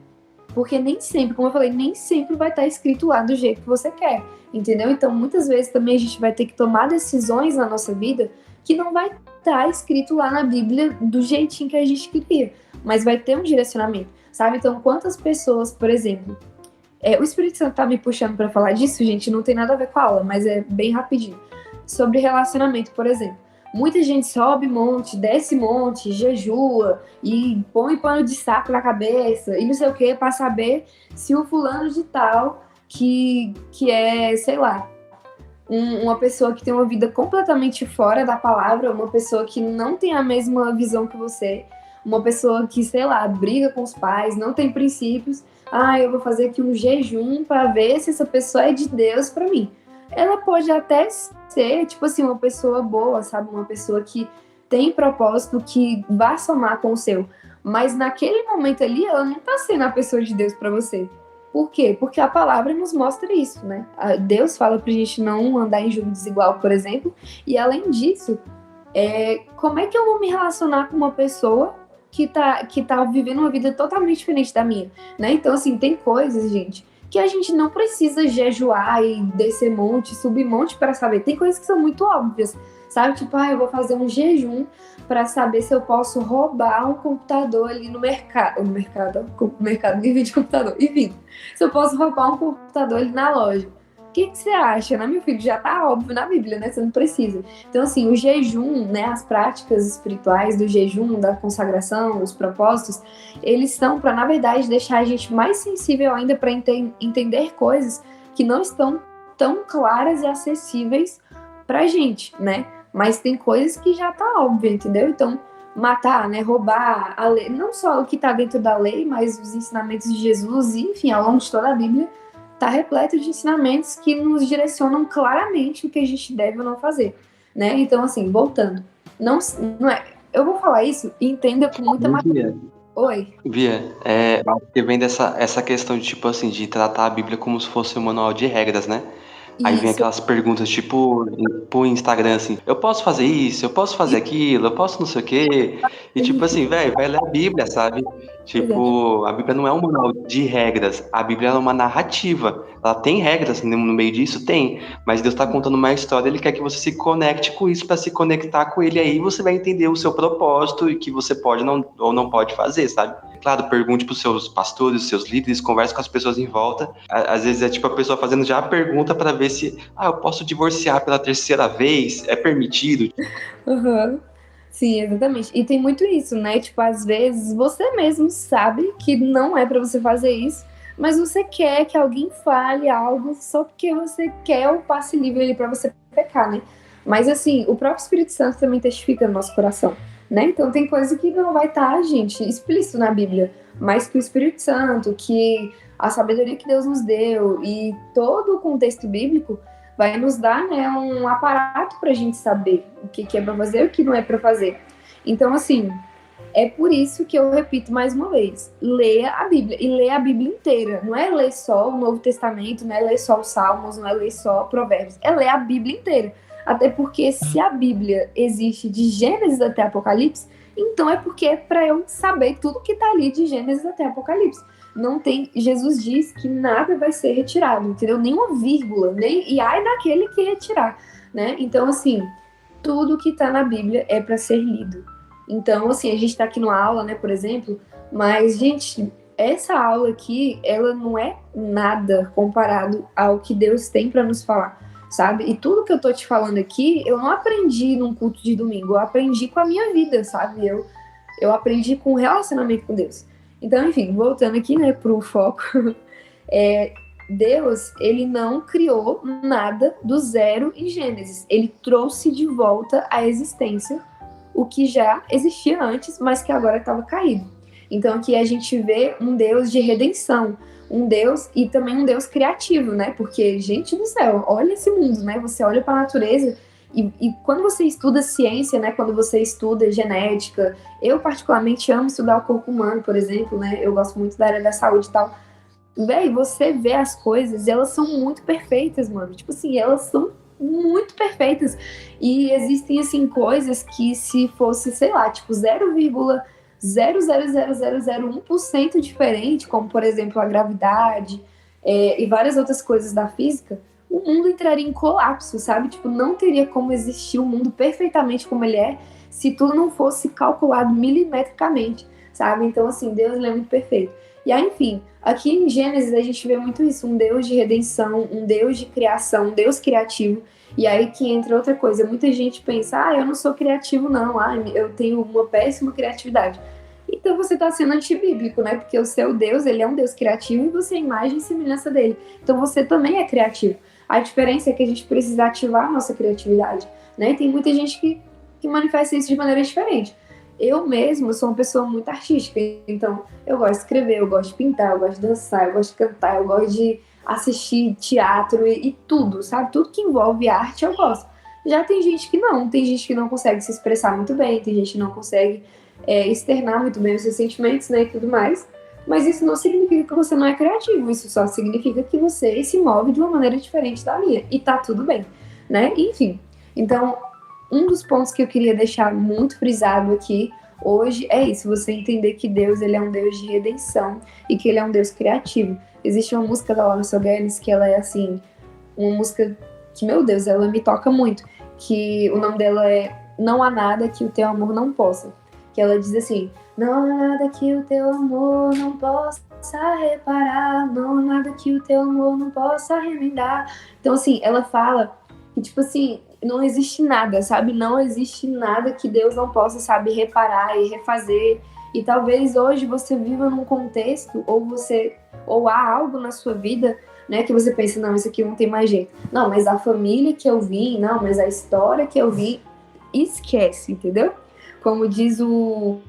Porque nem sempre, como eu falei, nem sempre vai estar escrito lá do jeito que você quer. Entendeu? Então, muitas vezes também a gente vai ter que tomar decisões na nossa vida que não vai estar escrito lá na Bíblia do jeitinho que a gente queria. Mas vai ter um direcionamento, sabe? Então, quantas pessoas, por exemplo... o Espírito Santo tá me puxando para falar disso, gente, não tem nada a ver com a aula, mas é bem rapidinho. Sobre relacionamento, por exemplo. Muita gente sobe monte, desce monte, jejua e põe pano de saco na cabeça e não sei o que, para saber se o fulano de tal, que é, sei lá, uma pessoa que tem uma vida completamente fora da palavra, uma pessoa que não tem a mesma visão que você, uma pessoa que, sei lá, briga com os pais, não tem princípios. Eu vou fazer aqui um jejum para ver se essa pessoa é de Deus para mim. Ela pode até ser, tipo assim, uma pessoa boa, sabe? Uma pessoa que tem propósito, que vai somar com o seu. Mas naquele momento ali, ela não tá sendo a pessoa de Deus para você. Por quê? Porque a palavra nos mostra isso, né? Deus fala pra gente não andar em julgo desigual, por exemplo. E além disso, como é que eu vou me relacionar com uma pessoa que tá vivendo uma vida totalmente diferente da minha, né? Então, assim, tem coisas, gente, que a gente não precisa jejuar e descer monte, subir monte para saber. Tem coisas que são muito óbvias, sabe? Tipo, eu vou fazer um jejum para saber se eu posso roubar um computador ali no mercado. No mercado nem vende computador. Enfim, se eu posso roubar um computador ali na loja. O que você acha, né, meu filho? Já tá óbvio na Bíblia, né? Você não precisa. Então, assim, o jejum, né? As práticas espirituais do jejum, da consagração, os propósitos, eles são para, na verdade, deixar a gente mais sensível ainda para entender coisas que não estão tão claras e acessíveis pra gente, né? Mas tem coisas que já tá óbvio, entendeu? Então, matar, né? Roubar, a lei, não só o que tá dentro da lei, mas os ensinamentos de Jesus, e, enfim, ao longo de toda a Bíblia, está repleto de ensinamentos que nos direcionam claramente o que a gente deve ou não fazer, né? Então, assim, voltando, não é... Eu vou falar isso e entenda com muita maturidade. Oi? Via, acho que vem essa questão de, tipo assim, de tratar a Bíblia como se fosse um manual de regras, né? Aí vem aquelas perguntas, tipo, pro Instagram, assim, eu posso fazer isso, eu posso fazer aquilo, eu posso não sei o quê. E tipo assim, velho, vai ler a Bíblia, sabe? Tipo, a Bíblia não é um manual de regras, a Bíblia é uma narrativa. Ela tem regras no meio disso? Tem. Mas Deus tá contando uma história, Ele quer que você se conecte com isso, para se conectar com Ele, aí você vai entender o seu propósito e que você pode ou não pode fazer, sabe? Claro, pergunte pros seus pastores, seus líderes, converse com as pessoas em volta. Às vezes é tipo a pessoa fazendo já a pergunta para ver se, eu posso divorciar pela terceira vez? É permitido? Uhum. Sim, exatamente. E tem muito isso, né? Tipo, às vezes você mesmo sabe que não é para você fazer isso, mas você quer que alguém fale algo só porque você quer o passe livre ali para você pecar, né? Mas, assim, o próprio Espírito Santo também testifica no nosso coração, né? Então, tem coisa que não vai estar, gente, explícito na Bíblia, mas que o Espírito Santo, que a sabedoria que Deus nos deu e todo o contexto bíblico vai nos dar, né, um aparato para a gente saber o que é para fazer e o que não é para fazer. Então, assim, é por isso que eu repito mais uma vez, leia a Bíblia, e leia a Bíblia inteira. Não é ler só o Novo Testamento, não é ler só os Salmos, não é ler só Provérbios, é ler a Bíblia inteira. Até porque se a Bíblia existe de Gênesis até Apocalipse, então é porque é para eu saber tudo que está ali de Gênesis até Apocalipse. Não tem, Jesus diz que nada vai ser retirado, entendeu? Nenhuma vírgula, e ai daquele que retirar, né? Então, assim, tudo que está na Bíblia é para ser lido. Então, assim, a gente está aqui numa aula, né, por exemplo, mas, gente, essa aula aqui, ela não é nada comparado ao que Deus tem para nos falar, sabe? E tudo que eu tô te falando aqui, eu não aprendi num culto de domingo, eu aprendi com a minha vida, sabe? Eu aprendi com o relacionamento com Deus. Então, enfim, voltando aqui, né, pro foco, Deus, ele não criou nada do zero em Gênesis. Ele trouxe de volta à existência o que já existia antes, mas que agora estava caído. Então aqui a gente vê um Deus de redenção, um Deus e também um Deus criativo, né? Porque, gente do céu, olha esse mundo, né? Você olha para a natureza e quando você estuda ciência, né? Quando você estuda genética, eu particularmente amo estudar o corpo humano, por exemplo, né? Eu gosto muito da área da saúde e tal. Véi, você vê as coisas, elas são muito perfeitas, mano. Tipo assim, elas são muito perfeitas. E existem, assim, coisas que se fosse, sei lá, tipo 0,00001% diferente, como, por exemplo, a gravidade e várias outras coisas da física, o mundo entraria em colapso, sabe? Tipo, não teria como existir um mundo perfeitamente como ele é se tudo não fosse calculado milimetricamente, sabe? Então, assim, Deus ele é muito perfeito. E aí, enfim, aqui em Gênesis a gente vê muito isso, um Deus de redenção, um Deus de criação, um Deus criativo. E aí que entra outra coisa, muita gente pensa, eu não sou criativo não, eu tenho uma péssima criatividade. Então você está sendo antibíblico, né? Porque o seu Deus, ele é um Deus criativo e você é a imagem e semelhança dele. Então você também é criativo. A diferença é que a gente precisa ativar a nossa criatividade, né? Tem muita gente que manifesta isso de maneira diferente. Eu mesmo sou uma pessoa muito artística, então eu gosto de escrever, eu gosto de pintar, eu gosto de dançar, eu gosto de cantar, eu gosto de assistir teatro e tudo, sabe? Tudo que envolve arte eu gosto. Já tem gente que não, tem gente que não consegue se expressar muito bem, tem gente que não consegue externar muito bem os seus sentimentos, né, e tudo mais. Mas isso não significa que você não é criativo, isso só significa que você se move de uma maneira diferente da minha, e tá tudo bem, né? Enfim, então, um dos pontos que eu queria deixar muito frisado aqui hoje é isso, você entender que Deus, ele é um Deus de redenção e que ele é um Deus criativo. Existe uma música da Laura Soguenes que ela é assim, uma música que, meu Deus, ela me toca muito, que o nome dela é Não Há Nada Que o Teu Amor Não Possa, que ela diz assim, não há nada que o teu amor não possa reparar, não há nada que o teu amor não possa remendar. Então assim, ela fala que tipo assim, não existe nada, sabe? Não existe nada que Deus não possa, sabe, reparar e refazer. E talvez hoje você viva num contexto, ou há algo na sua vida, né, que você pensa, não, isso aqui não tem mais jeito. Não, mas a família que eu vim, não, mas a história que eu vim, esquece, entendeu? Como diz o...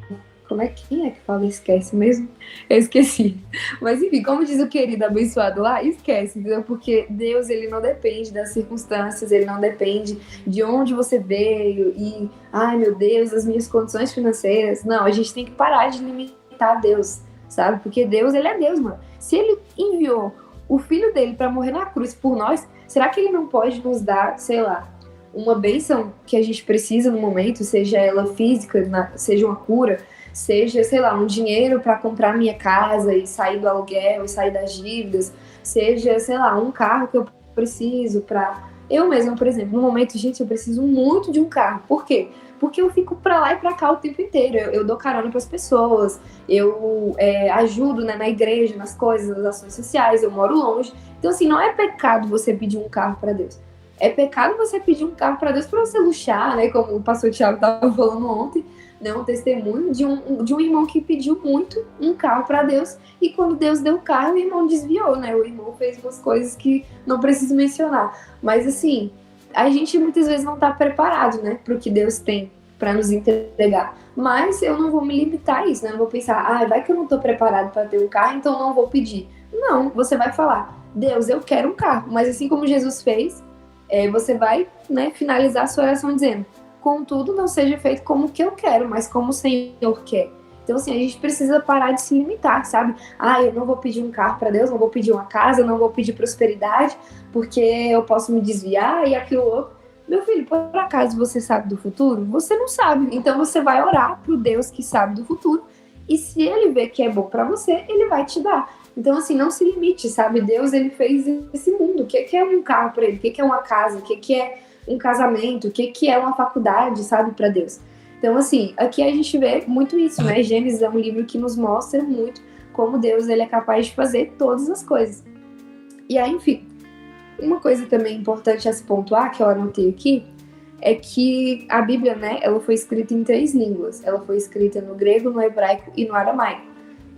Quem é que fala esquece mesmo? Eu esqueci. Mas enfim, como diz o querido abençoado lá, esquece, entendeu? Porque Deus, ele não depende das circunstâncias, ele não depende de onde você veio e, ai meu Deus, as minhas condições financeiras. Não, a gente tem que parar de limitar Deus, sabe? Porque Deus, ele é Deus, mano. Se ele enviou o filho dele para morrer na cruz por nós, será que ele não pode nos dar, sei lá, uma bênção que a gente precisa no momento, seja ela física, seja uma cura, seja, sei lá, um dinheiro para comprar minha casa e sair do aluguel e sair das dívidas, seja, sei lá, um carro que eu preciso para... Eu mesma, por exemplo, no momento, gente, eu preciso muito de um carro. Por quê? Porque eu fico para lá e para cá o tempo inteiro. Eu dou carona para as pessoas, eu ajudo, né, na igreja, nas coisas, nas ações sociais, eu moro longe. Então, assim, não é pecado você pedir um carro para Deus. É pecado você pedir um carro para Deus para você luxar, né? Como o pastor Thiago estava falando ontem, né? Um testemunho de um irmão que pediu muito um carro para Deus e quando Deus deu o carro, o irmão desviou, né? O irmão fez umas coisas que não preciso mencionar. Mas assim, a gente muitas vezes não está preparado, né, para o que Deus tem para nos entregar. Mas eu não vou me limitar a isso, né? Eu não vou pensar, vai que eu não estou preparado para ter um carro, então não vou pedir. Não, você vai falar, Deus, eu quero um carro. Mas assim como Jesus fez, você vai, né, finalizar a sua oração dizendo, contudo, não seja feito como que eu quero, mas como o Senhor quer. Então, assim, a gente precisa parar de se limitar, sabe? Eu não vou pedir um carro para Deus, não vou pedir uma casa, não vou pedir prosperidade, porque eu posso me desviar e aquilo outro. Meu filho, por acaso você sabe do futuro? Você não sabe. Então, você vai orar pro Deus que sabe do futuro. E se ele vê que é bom para você, ele vai te dar. Então, assim, não se limite, sabe? Deus, ele fez esse mundo. O que é um carro para ele? O que é uma casa? O que é um casamento? O que é uma faculdade, sabe? Para Deus. Então, assim, aqui a gente vê muito isso, né? Gênesis é um livro que nos mostra muito como Deus, ele é capaz de fazer todas as coisas. E aí, enfim, uma coisa também importante a se pontuar, que eu anotei aqui, é que a Bíblia, né, ela foi escrita em 3 línguas. Ela foi escrita no grego, no hebraico e no aramaico.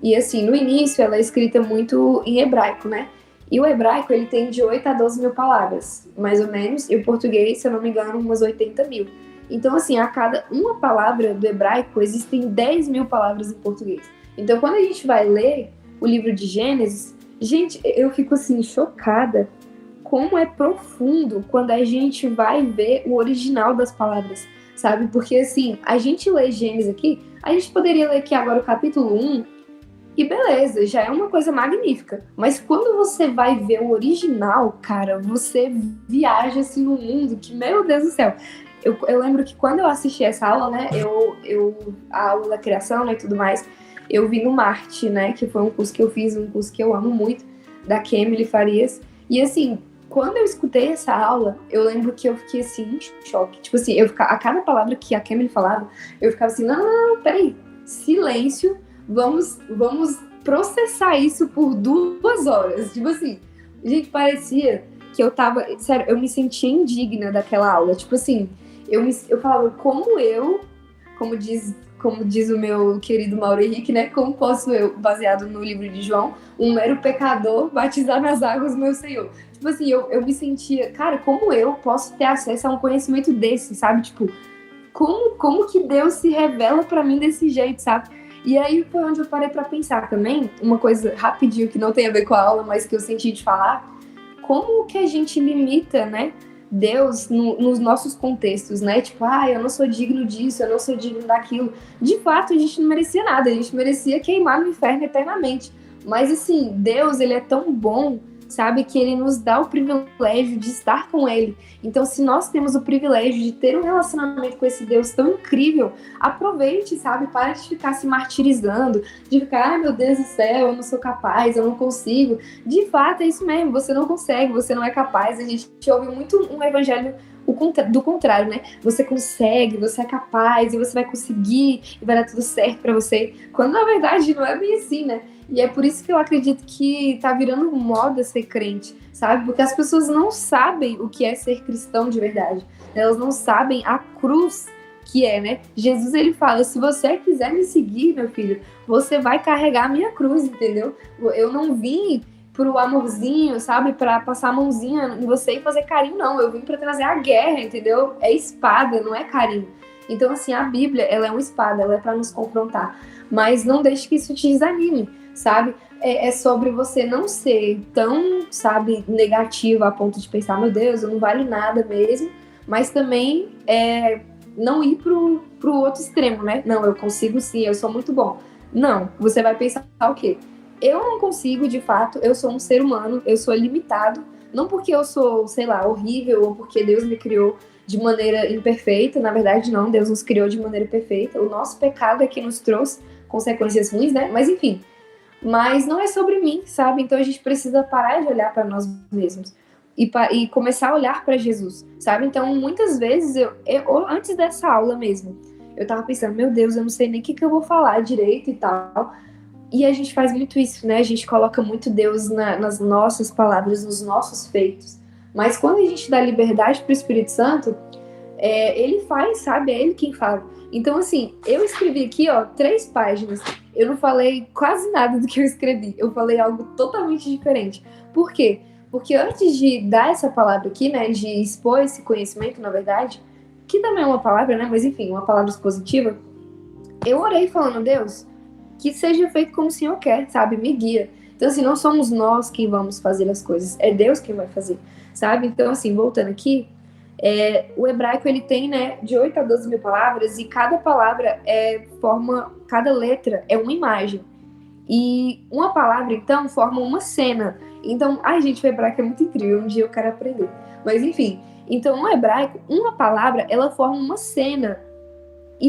E, assim, no início, ela é escrita muito em hebraico, né? E o hebraico, ele tem de 8 a 12 mil palavras, mais ou menos. E o português, se eu não me engano, umas 80 mil. Então, assim, a cada uma palavra do hebraico, existem 10 mil palavras em português. Então, quando a gente vai ler o livro de Gênesis, gente, eu fico, assim, chocada como é profundo quando a gente vai ver o original das palavras, sabe? Porque, assim, a gente lê Gênesis aqui, a gente poderia ler aqui agora o capítulo 1, e beleza, já é uma coisa magnífica. Mas quando você vai ver o original, cara, você viaja, assim, num mundo que, meu Deus do céu. Eu lembro que quando eu assisti essa aula, né, a aula da criação, né, e tudo mais, eu vi no Marte, né, que foi um curso que eu fiz, um curso que eu amo muito, da Kemily Farias. E, assim, quando eu escutei essa aula, eu lembro que eu fiquei, assim, em choque. Tipo assim, a cada palavra que a Kemily falava, eu ficava assim, não, peraí, silêncio, vamos processar isso por 2 horas. Tipo assim, gente, parecia que eu tava, sério, eu me sentia indigna daquela aula. Tipo assim, eu falava, como diz o meu querido Mauro Henrique, né? Como posso eu, baseado no livro de João, um mero pecador, batizar nas águas meu Senhor? Tipo assim, eu me sentia, cara, como eu posso ter acesso a um conhecimento desse, sabe? Tipo, como que Deus se revela pra mim desse jeito, sabe? E aí foi onde eu parei pra pensar também, uma coisa rapidinho que não tem a ver com a aula, mas que eu senti de falar, como que a gente limita, né, Deus nos nossos contextos, né? Tipo, eu não sou digno disso, eu não sou digno daquilo. De fato, a gente não merecia nada, a gente merecia queimar no inferno eternamente. Mas, assim, Deus, ele é tão bom, sabe, que ele nos dá o privilégio de estar com ele. Então, se nós temos o privilégio de ter um relacionamento com esse Deus tão incrível, aproveite, sabe, para de ficar se martirizando, de ficar, meu Deus do céu, eu não sou capaz, eu não consigo. De fato, é isso mesmo, você não consegue, você não é capaz. A gente ouve muito um evangelho do contrário, né? Você consegue, você é capaz, e você vai conseguir, e vai dar tudo certo para você. Quando, na verdade, não é bem assim, né? E é por isso que eu acredito que tá virando moda ser crente, sabe? Porque as pessoas não sabem o que é ser cristão de verdade. Elas não sabem a cruz que é, né? Jesus, ele fala, se você quiser me seguir, meu filho, você vai carregar a minha cruz, entendeu? Eu não vim pro amorzinho, sabe? Pra passar a mãozinha em você e fazer carinho, não. Eu vim pra trazer a guerra, entendeu? É espada, não é carinho. Então, assim, a Bíblia, ela é uma espada, ela é pra nos confrontar. Mas não deixe que isso te desanime, sabe? É sobre você não ser tão, sabe, negativo a ponto de pensar, meu Deus, eu não vale nada mesmo, mas também não ir pro outro extremo, né? Não, eu consigo sim, eu sou muito bom. Não, você vai pensar o quê? Eu não consigo, de fato, eu sou um ser humano, eu sou limitado, não porque eu sou, sei lá, horrível ou porque Deus me criou de maneira imperfeita, na verdade não, Deus nos criou de maneira perfeita, o nosso pecado é que nos trouxe consequências ruins, né? Mas enfim, mas não é sobre mim, sabe? Então a gente precisa parar de olhar para nós mesmos e começar a olhar para Jesus, sabe? Então muitas vezes, eu antes dessa aula mesmo, eu tava pensando, meu Deus, eu não sei nem o que eu vou falar direito e tal. E a gente faz muito isso, né? A gente coloca muito Deus nas nossas palavras, nos nossos feitos. Mas quando a gente dá liberdade para o Espírito Santo, ele faz, sabe? É ele quem fala. Então, assim, eu escrevi aqui, 3 páginas. Eu não falei quase nada do que eu escrevi. Eu falei algo totalmente diferente. Por quê? Porque antes de dar essa palavra aqui, né, de expor esse conhecimento, na verdade, que também é uma palavra, né, mas enfim, uma palavra expositiva, eu orei falando, Deus, que seja feito como o Senhor quer, sabe? Me guia. Então, assim, não somos nós quem vamos fazer as coisas, é Deus quem vai fazer, sabe? Então, assim, voltando aqui, o hebraico, ele tem, né, de 8 a 12 mil palavras, e cada palavra cada letra é uma imagem. E uma palavra, então, forma uma cena. Então, ai, gente, o hebraico é muito incrível, um dia eu quero aprender. Mas, enfim, então, no hebraico, uma palavra, ela forma uma cena.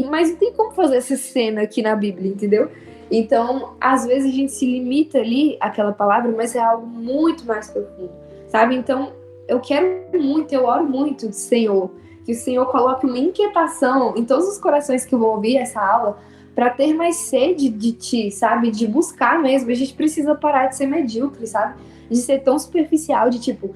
Mas não tem como fazer essa cena aqui na Bíblia, entendeu? Então, às vezes a gente se limita ali àquela palavra, mas é algo muito mais profundo, sabe? Então, eu oro muito, Senhor, que o Senhor coloque uma inquietação em todos os corações que vão ouvir essa aula, para ter mais sede de Ti, sabe? De buscar mesmo. A gente precisa parar de ser medíocre, sabe? De ser tão superficial, de tipo,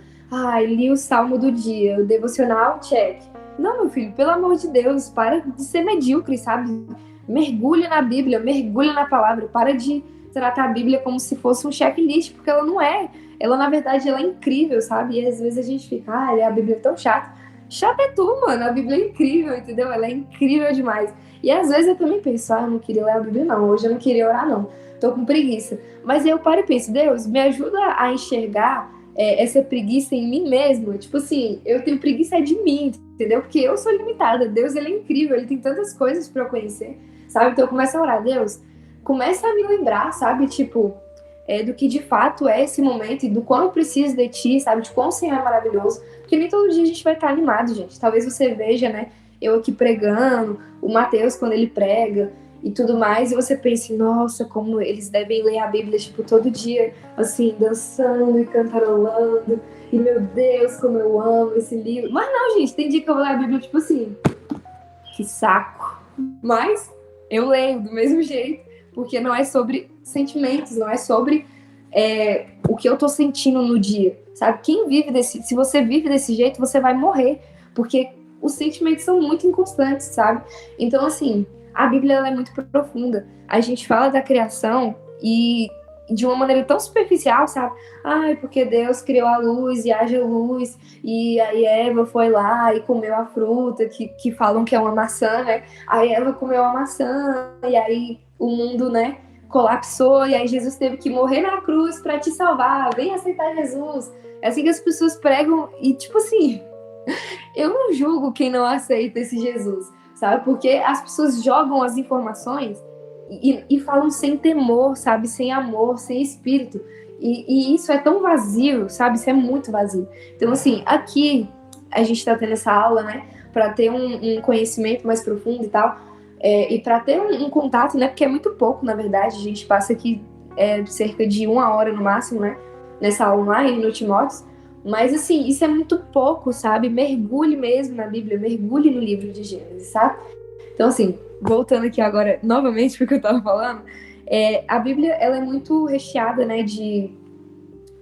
li o salmo do dia, o devocional, check. Não, meu filho, pelo amor de Deus, para de ser medíocre, sabe? Mergulha na Bíblia, mergulha na palavra, para de tratar a Bíblia como se fosse um checklist, porque ela não é. Ela, na verdade, ela é incrível, sabe? E às vezes a gente fica, a Bíblia é tão chata. Chata é tu, mano, a Bíblia é incrível, entendeu? Ela é incrível demais. E às vezes eu também penso, eu não queria ler a Bíblia não, hoje eu não queria orar não, tô com preguiça. Mas eu paro e penso, Deus, me ajuda a enxergar essa preguiça em mim mesmo. Tipo assim, eu tenho preguiça de mim, entendeu? Porque eu sou limitada, Deus, ele é incrível, ele tem tantas coisas pra eu conhecer, sabe? Então eu começo a orar, Deus, começa a me lembrar, sabe? Tipo, do que de fato é esse momento e do quão eu preciso de Ti, sabe? De quão o Senhor é maravilhoso. Porque nem todo dia a gente vai estar animado, gente. Talvez você veja, né, eu aqui pregando, o Mateus quando ele prega e tudo mais, e você pense, nossa, como eles devem ler a Bíblia, tipo, todo dia, assim, dançando e cantarolando, e meu Deus, como eu amo esse livro. Mas não, gente, tem dia que eu vou ler a Bíblia, tipo assim, que saco. Mas eu leio do mesmo jeito, porque não é sobre sentimentos, não é sobre o que eu tô sentindo no dia, sabe? Se você vive desse jeito, você vai morrer, porque os sentimentos são muito inconstantes, sabe? Então, assim, a Bíblia ela é muito profunda. A gente fala da criação e de uma maneira tão superficial, sabe? Porque Deus criou a luz e haja luz, e aí Eva foi lá e comeu a fruta, que falam que é uma maçã, né? Aí Eva comeu a maçã, e aí o mundo, né, colapsou, e aí Jesus teve que morrer na cruz para te salvar, vem aceitar Jesus. É assim que as pessoas pregam, e tipo assim, eu não julgo quem não aceita esse Jesus, sabe? Porque as pessoas jogam as informações e falam sem temor, sabe? Sem amor, sem espírito. E isso é tão vazio, sabe? Isso é muito vazio. Então, assim, aqui a gente tá tendo essa aula, né? Para ter um conhecimento mais profundo e tal. E para ter um contato, né? Porque é muito pouco, na verdade. A gente passa aqui cerca de 1 hora no máximo, né? Nessa aula online, no Timóteo. Mas, assim, isso é muito pouco, sabe? Mergulhe mesmo na Bíblia, mergulhe no livro de Gênesis, sabe? Então, assim, voltando aqui agora, novamente, porque eu tava falando, a Bíblia, ela é muito recheada, né, de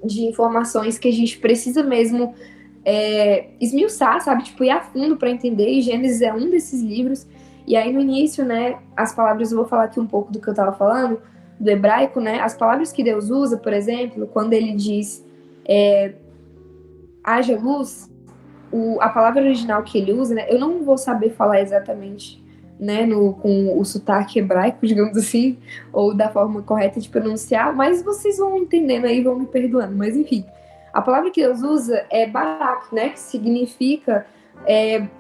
informações que a gente precisa mesmo esmiuçar, sabe? Tipo, ir a fundo para entender, e Gênesis é um desses livros. E aí, no início, né, as palavras, eu vou falar aqui um pouco do que eu tava falando, do hebraico, né? As palavras que Deus usa, por exemplo, quando ele diz haja luz, a palavra original que ele usa, né, eu não vou saber falar exatamente, né, com o sotaque hebraico, digamos assim, ou da forma correta de pronunciar, mas vocês vão entendendo aí, vão me perdoando, mas enfim. A palavra que Deus usa é barak, né, que significa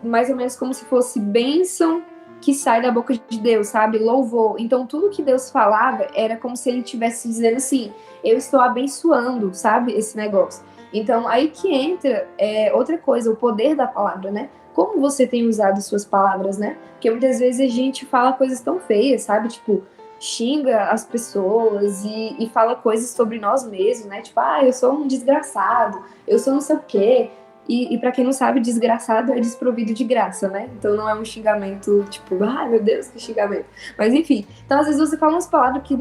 mais ou menos como se fosse bênção que sai da boca de Deus, sabe? Louvor. Então, tudo que Deus falava era como se ele estivesse dizendo assim, eu estou abençoando, sabe, esse negócio. Então, aí que entra outra coisa, o poder da palavra, né? Como você tem usado suas palavras, né? Porque muitas vezes a gente fala coisas tão feias, sabe? Tipo, xinga as pessoas e fala coisas sobre nós mesmos, né? Tipo, eu sou um desgraçado, eu sou não sei o quê. E pra quem não sabe, desgraçado é desprovido de graça, né? Então não é um xingamento, tipo, meu Deus, que xingamento. Mas enfim, então às vezes você fala umas palavras que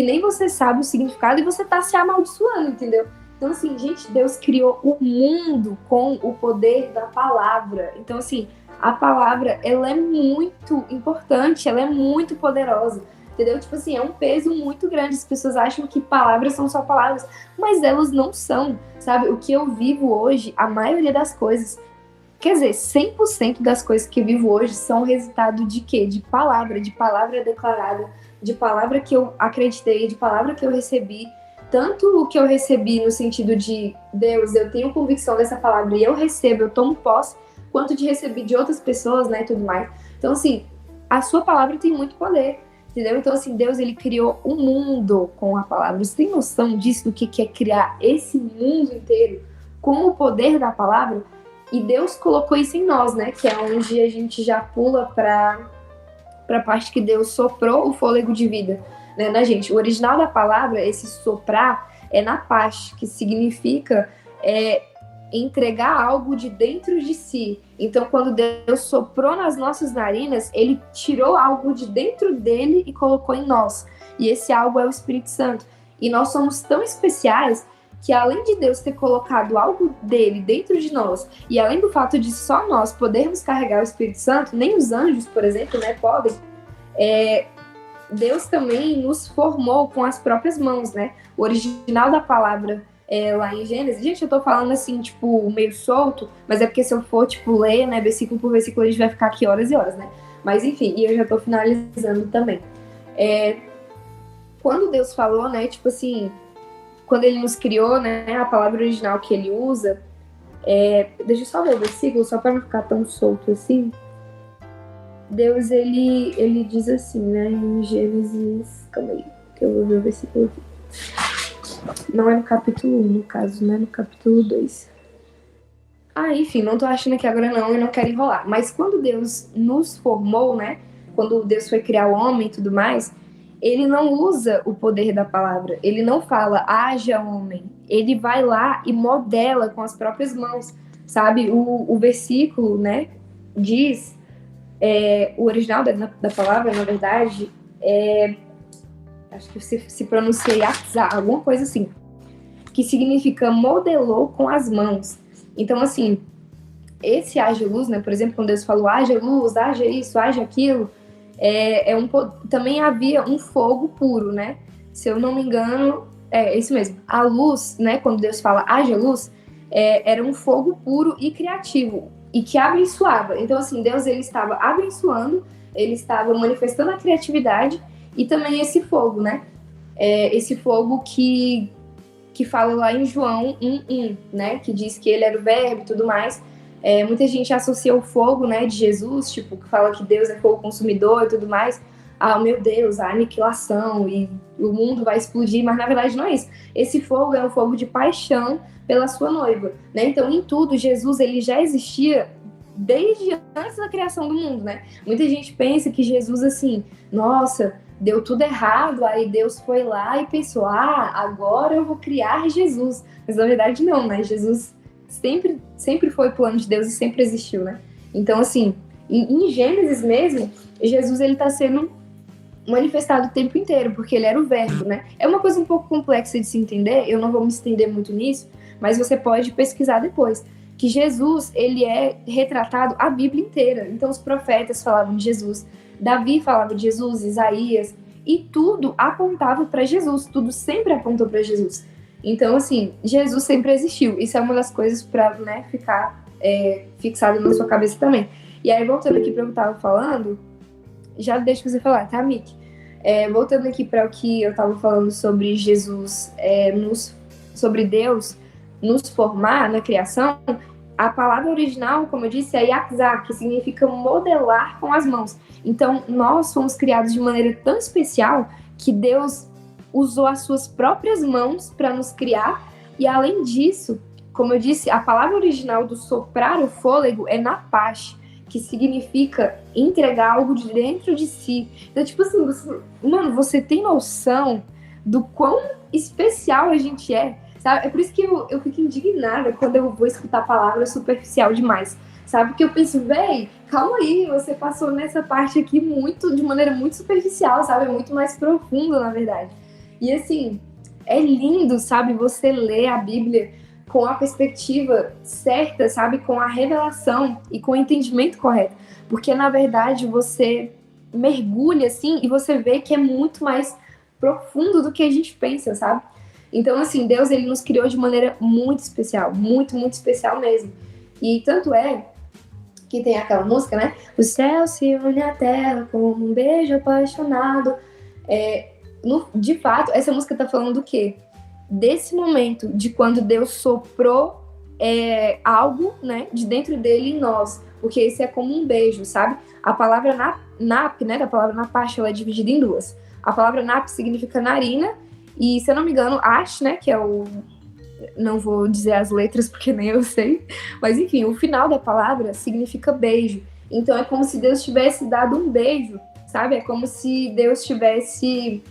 nem você sabe o significado e você tá se amaldiçoando, entendeu? Então assim, gente, Deus criou o mundo com o poder da palavra. Então assim, a palavra, ela é muito importante, ela é muito poderosa. entendeu? Tipo assim, é um peso muito grande. As pessoas acham que palavras são só palavras, mas elas não são, sabe? O que eu vivo hoje, a maioria das coisas, quer dizer, 100% das coisas que eu vivo hoje são resultado de quê? De palavra declarada, de palavra que eu acreditei, de palavra que eu recebi. Tanto o que eu recebi no sentido de Deus, eu tenho convicção dessa palavra e eu recebo, eu tomo posse, quanto de receber de outras pessoas, né, e tudo mais. Então, assim, a sua palavra tem muito poder, entendeu? Então, assim, Deus, ele criou um mundo com a palavra. Você tem noção disso, do que é criar esse mundo inteiro com o poder da palavra? E Deus colocou isso em nós, né? Que é onde a gente já pula para a parte que Deus soprou o fôlego de vida, né, na gente. O original da palavra, esse soprar, é na paz, que significa entregar algo de dentro de si. Então, quando Deus soprou nas nossas narinas, ele tirou algo de dentro dele e colocou em nós. E esse algo é o Espírito Santo. E nós somos tão especiais que, além de Deus ter colocado algo dele dentro de nós, e além do fato de só nós podermos carregar o Espírito Santo, nem os anjos, por exemplo, né, podem, Deus também nos formou com as próprias mãos, né? O original da palavra lá em Gênesis, gente, eu tô falando assim, tipo, meio solto, mas é porque se eu for, tipo, ler, né, versículo por versículo, a gente vai ficar aqui horas e horas, né? Mas enfim, e eu já tô finalizando também. Quando Deus falou, né, tipo assim, quando ele nos criou, né, a palavra original que ele usa, deixa eu só ler o versículo, só para não ficar tão solto assim. Deus, ele diz assim, né, em Gênesis, calma aí, que eu vou ver o versículo aqui. Não é no capítulo 1, no caso, né, no capítulo 2. Enfim, não tô achando aqui agora não, e não quero enrolar. Mas quando Deus nos formou, né, quando Deus foi criar o homem e tudo mais, ele não usa o poder da palavra, ele não fala, haja homem, ele vai lá e modela com as próprias mãos, sabe? O versículo, né, diz, o original da palavra, na verdade, acho que se pronuncia Yatzá, alguma coisa assim, que significa modelou com as mãos. Então, assim, esse haja luz, né, por exemplo, quando Deus falou haja luz, haja isso, haja aquilo, também havia um fogo puro, né? Se eu não me engano, é isso mesmo. A luz, né? Quando Deus fala haja luz, era um fogo puro e criativo e que abençoava. Então, assim, Deus, ele estava abençoando, ele estava manifestando a criatividade e também esse fogo, né? Esse fogo que fala lá em João 1:1, né? Que diz que ele era o verbo e tudo mais. Muita gente associa o fogo, né, de Jesus, tipo, que fala que Deus é fogo consumidor e tudo mais. Meu Deus, a aniquilação e o mundo vai explodir, mas na verdade não é isso. Esse fogo é um fogo de paixão pela sua noiva, né? Então, em tudo, Jesus, ele já existia desde antes da criação do mundo, né? Muita gente pensa que Jesus, assim, nossa, deu tudo errado, aí Deus foi lá e pensou, agora eu vou criar Jesus. Mas na verdade não, né? Jesus sempre foi o plano de Deus e sempre existiu, né? Então, assim, em Gênesis mesmo, Jesus, ele tá sendo manifestado o tempo inteiro, porque ele era o verbo, né? É uma coisa um pouco complexa de se entender, eu não vou me estender muito nisso, mas você pode pesquisar depois, que Jesus, ele é retratado a Bíblia inteira. Então, os profetas falavam de Jesus, Davi falava de Jesus, Isaías, e tudo apontava para Jesus, tudo sempre apontou para Jesus. Então, assim, Jesus sempre existiu. Isso é uma das coisas para, né, ficar fixado na sua cabeça também. E aí, voltando aqui para o que eu estava falando, já deixa você falar, tá, Mick? Voltando aqui para o que eu estava falando sobre Jesus, sobre Deus nos formar na criação, a palavra original, como eu disse, é Yatzá, que significa modelar com as mãos. Então, nós fomos criados de maneira tão especial que Deus usou as suas próprias mãos para nos criar, e além disso, como eu disse, a palavra original do soprar o fôlego é napach, que significa entregar algo de dentro de si. Então, tipo assim, você tem noção do quão especial a gente é, sabe? É por isso que eu fico indignada quando eu vou escutar a palavra superficial demais, sabe? Porque eu penso, calma aí, você passou nessa parte aqui de maneira muito superficial, sabe? É muito mais profundo, na verdade. E assim, é lindo, sabe, você ler a Bíblia com a perspectiva certa, sabe, com a revelação e com o entendimento correto. Porque, na verdade, você mergulha, assim, e você vê que é muito mais profundo do que a gente pensa, sabe? Então, assim, Deus, ele nos criou de maneira muito especial, muito, muito especial mesmo. E tanto é que tem aquela música, né? O céu se une à terra com um beijo apaixonado. De fato, essa música tá falando do quê? Desse momento de quando Deus soprou algo, né, de dentro dele em nós, porque esse é como um beijo, sabe? A palavra nap, né, da palavra napash, ela é dividida em duas. A palavra nap significa narina, e se eu não me engano, ash, né, que é não vou dizer as letras porque nem eu sei, mas enfim, o final da palavra significa beijo. Então é como se Deus tivesse dado um beijo, sabe? É como se Deus tivesse...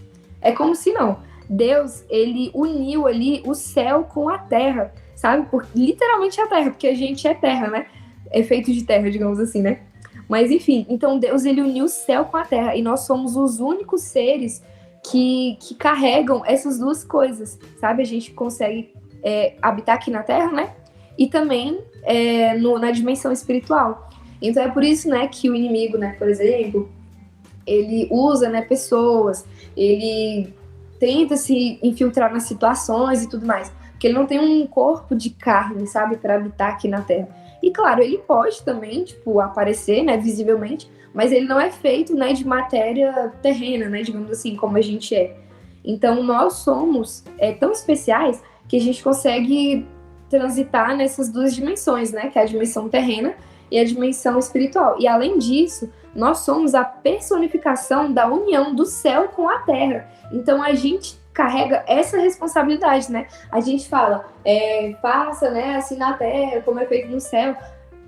Deus, ele uniu ali o céu com a terra, sabe? Literalmente a terra, porque a gente é terra, né? É feito de terra, digamos assim, né? Mas enfim, então Deus, ele uniu o céu com a terra, e nós somos os únicos seres que carregam essas duas coisas, sabe? A gente consegue habitar aqui na terra, né? E também na dimensão espiritual. Então é por isso, né, que o inimigo, né, por exemplo, ele usa, né, pessoas, ele tenta se infiltrar nas situações e tudo mais, porque ele não tem um corpo de carne, sabe, para habitar aqui na Terra. E claro, ele pode também, tipo, aparecer, né, visivelmente, mas ele não é feito, né, de matéria terrena, né, digamos assim, como a gente é. Então nós somos tão especiais que a gente consegue transitar nessas duas dimensões, né, que é a dimensão terrena e a dimensão espiritual. E além disso, nós somos a personificação da união do céu com a terra. Então a gente carrega essa responsabilidade, né? A gente fala, faça, né, assim na terra, como é feito no céu,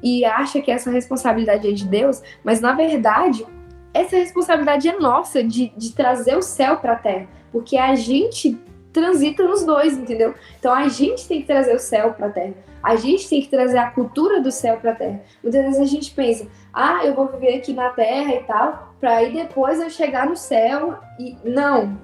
e acha que essa responsabilidade é de Deus, mas na verdade, essa responsabilidade é nossa de trazer o céu para a terra, porque a gente transita nos dois, entendeu? Então a gente tem que trazer o céu para a terra. A gente tem que trazer a cultura do céu para a terra. Muitas vezes a gente pensa, eu vou viver aqui na terra e tal, para aí depois eu chegar no céu. E não,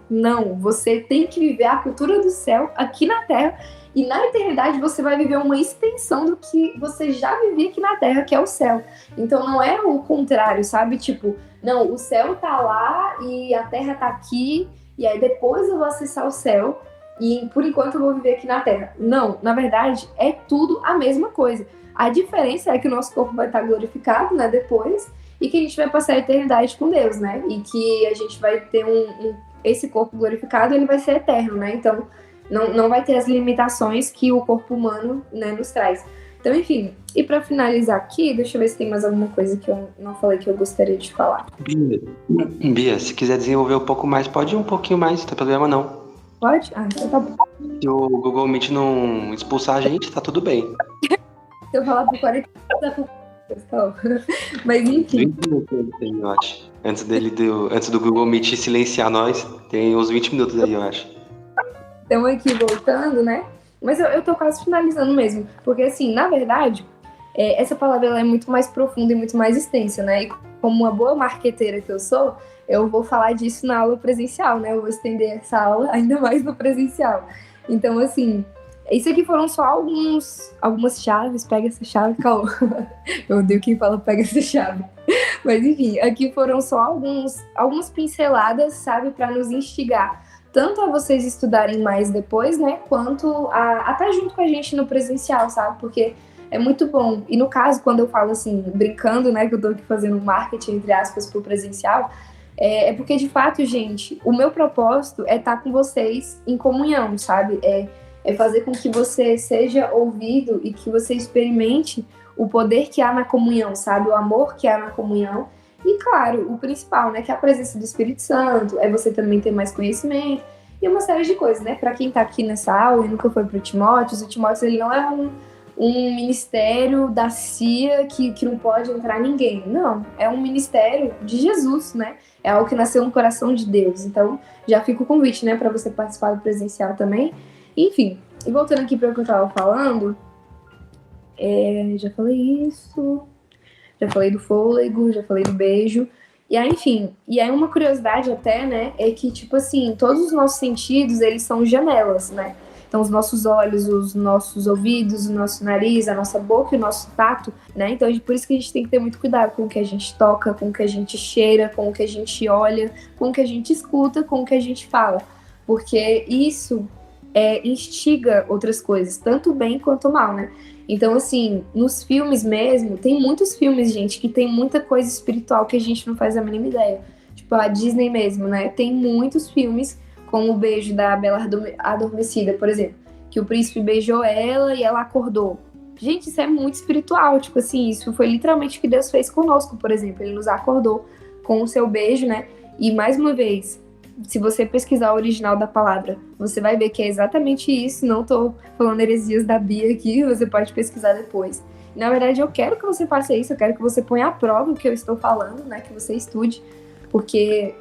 você tem que viver a cultura do céu aqui na terra, e na eternidade você vai viver uma extensão do que você já vivia aqui na terra, que é o céu. Então não é o contrário, sabe? Tipo, não, o céu tá lá e a terra tá aqui, e aí depois eu vou acessar o céu, e por enquanto eu vou viver aqui na Terra. Não, na verdade, é tudo a mesma coisa. A diferença é que o nosso corpo vai estar glorificado, né, depois, e que a gente vai passar a eternidade com Deus, né? E que a gente vai ter esse corpo glorificado, ele vai ser eterno, né? Então, não vai ter as limitações que o corpo humano, né, nos traz. Então, enfim, e para finalizar aqui, deixa eu ver se tem mais alguma coisa que eu não falei que eu gostaria de falar. Bia, se quiser desenvolver um pouco mais, pode ir um pouquinho mais, não tem problema não. Pode? Então tá bom. Se o Google Meet não expulsar a gente, tá tudo bem. Se eu falar por 40 minutos, mas enfim. 20 minutos tem, eu acho. Antes do Google Meet silenciar nós, tem uns 20 minutos aí, eu acho. Então aqui voltando, né? Mas eu tô quase finalizando mesmo. Porque assim, na verdade, essa palavra ela é muito mais profunda e muito mais extensa, né? E como uma boa marqueteira que eu sou, eu vou falar disso na aula presencial, né? Eu vou estender essa aula ainda mais no presencial. Então, assim, isso aqui foram só algumas chaves. Pega essa chave, calma. Eu odeio quem fala pega essa chave. Mas, enfim, aqui foram só algumas pinceladas, sabe? Para nos instigar tanto a vocês estudarem mais depois, né? Quanto a estar junto com a gente no presencial, sabe? Porque é muito bom. E no caso, quando eu falo assim, brincando, né? Que eu tô aqui fazendo marketing, entre aspas, pro presencial, é porque, de fato, gente, o meu propósito é estar com vocês em comunhão, sabe? É fazer com que você seja ouvido e que você experimente o poder que há na comunhão, sabe? O amor que há na comunhão. E, claro, o principal, né? Que é a presença do Espírito Santo, é você também ter mais conhecimento e uma série de coisas, né? Para quem tá aqui nessa aula e nunca foi pro Timóteo, o Timóteo, ele não é um ministério da CIA que não pode entrar ninguém. Não, é um ministério de Jesus, né? É algo que nasceu no coração de Deus. Então, já fica o convite, né, para você participar do presencial também. Enfim, e voltando aqui para o que eu estava falando, já falei isso, já falei do fôlego, já falei do beijo. E aí, enfim, e aí uma curiosidade até, né, é que, tipo assim, todos os nossos sentidos, eles são janelas, né? Então, os nossos olhos, os nossos ouvidos, o nosso nariz, a nossa boca e o nosso tato, né? Então, por isso que a gente tem que ter muito cuidado com o que a gente toca, com o que a gente cheira, com o que a gente olha, com o que a gente escuta, com o que a gente fala. Porque isso instiga outras coisas, tanto bem quanto mal, né? Então, assim, nos filmes mesmo, tem muitos filmes, gente, que tem muita coisa espiritual que a gente não faz a mínima ideia. Tipo, a Disney mesmo, né? Tem muitos filmes, como o beijo da Bela Adormecida, por exemplo, que o príncipe beijou ela e ela acordou. Gente, isso é muito espiritual, tipo assim, isso foi literalmente o que Deus fez conosco, por exemplo. Ele nos acordou com o seu beijo, né? E, mais uma vez, se você pesquisar o original da palavra, você vai ver que é exatamente isso. Não tô falando heresias da Bia aqui, você pode pesquisar depois. Na verdade, eu quero que você faça isso, eu quero que você ponha à prova o que eu estou falando, né? Que você estude, porque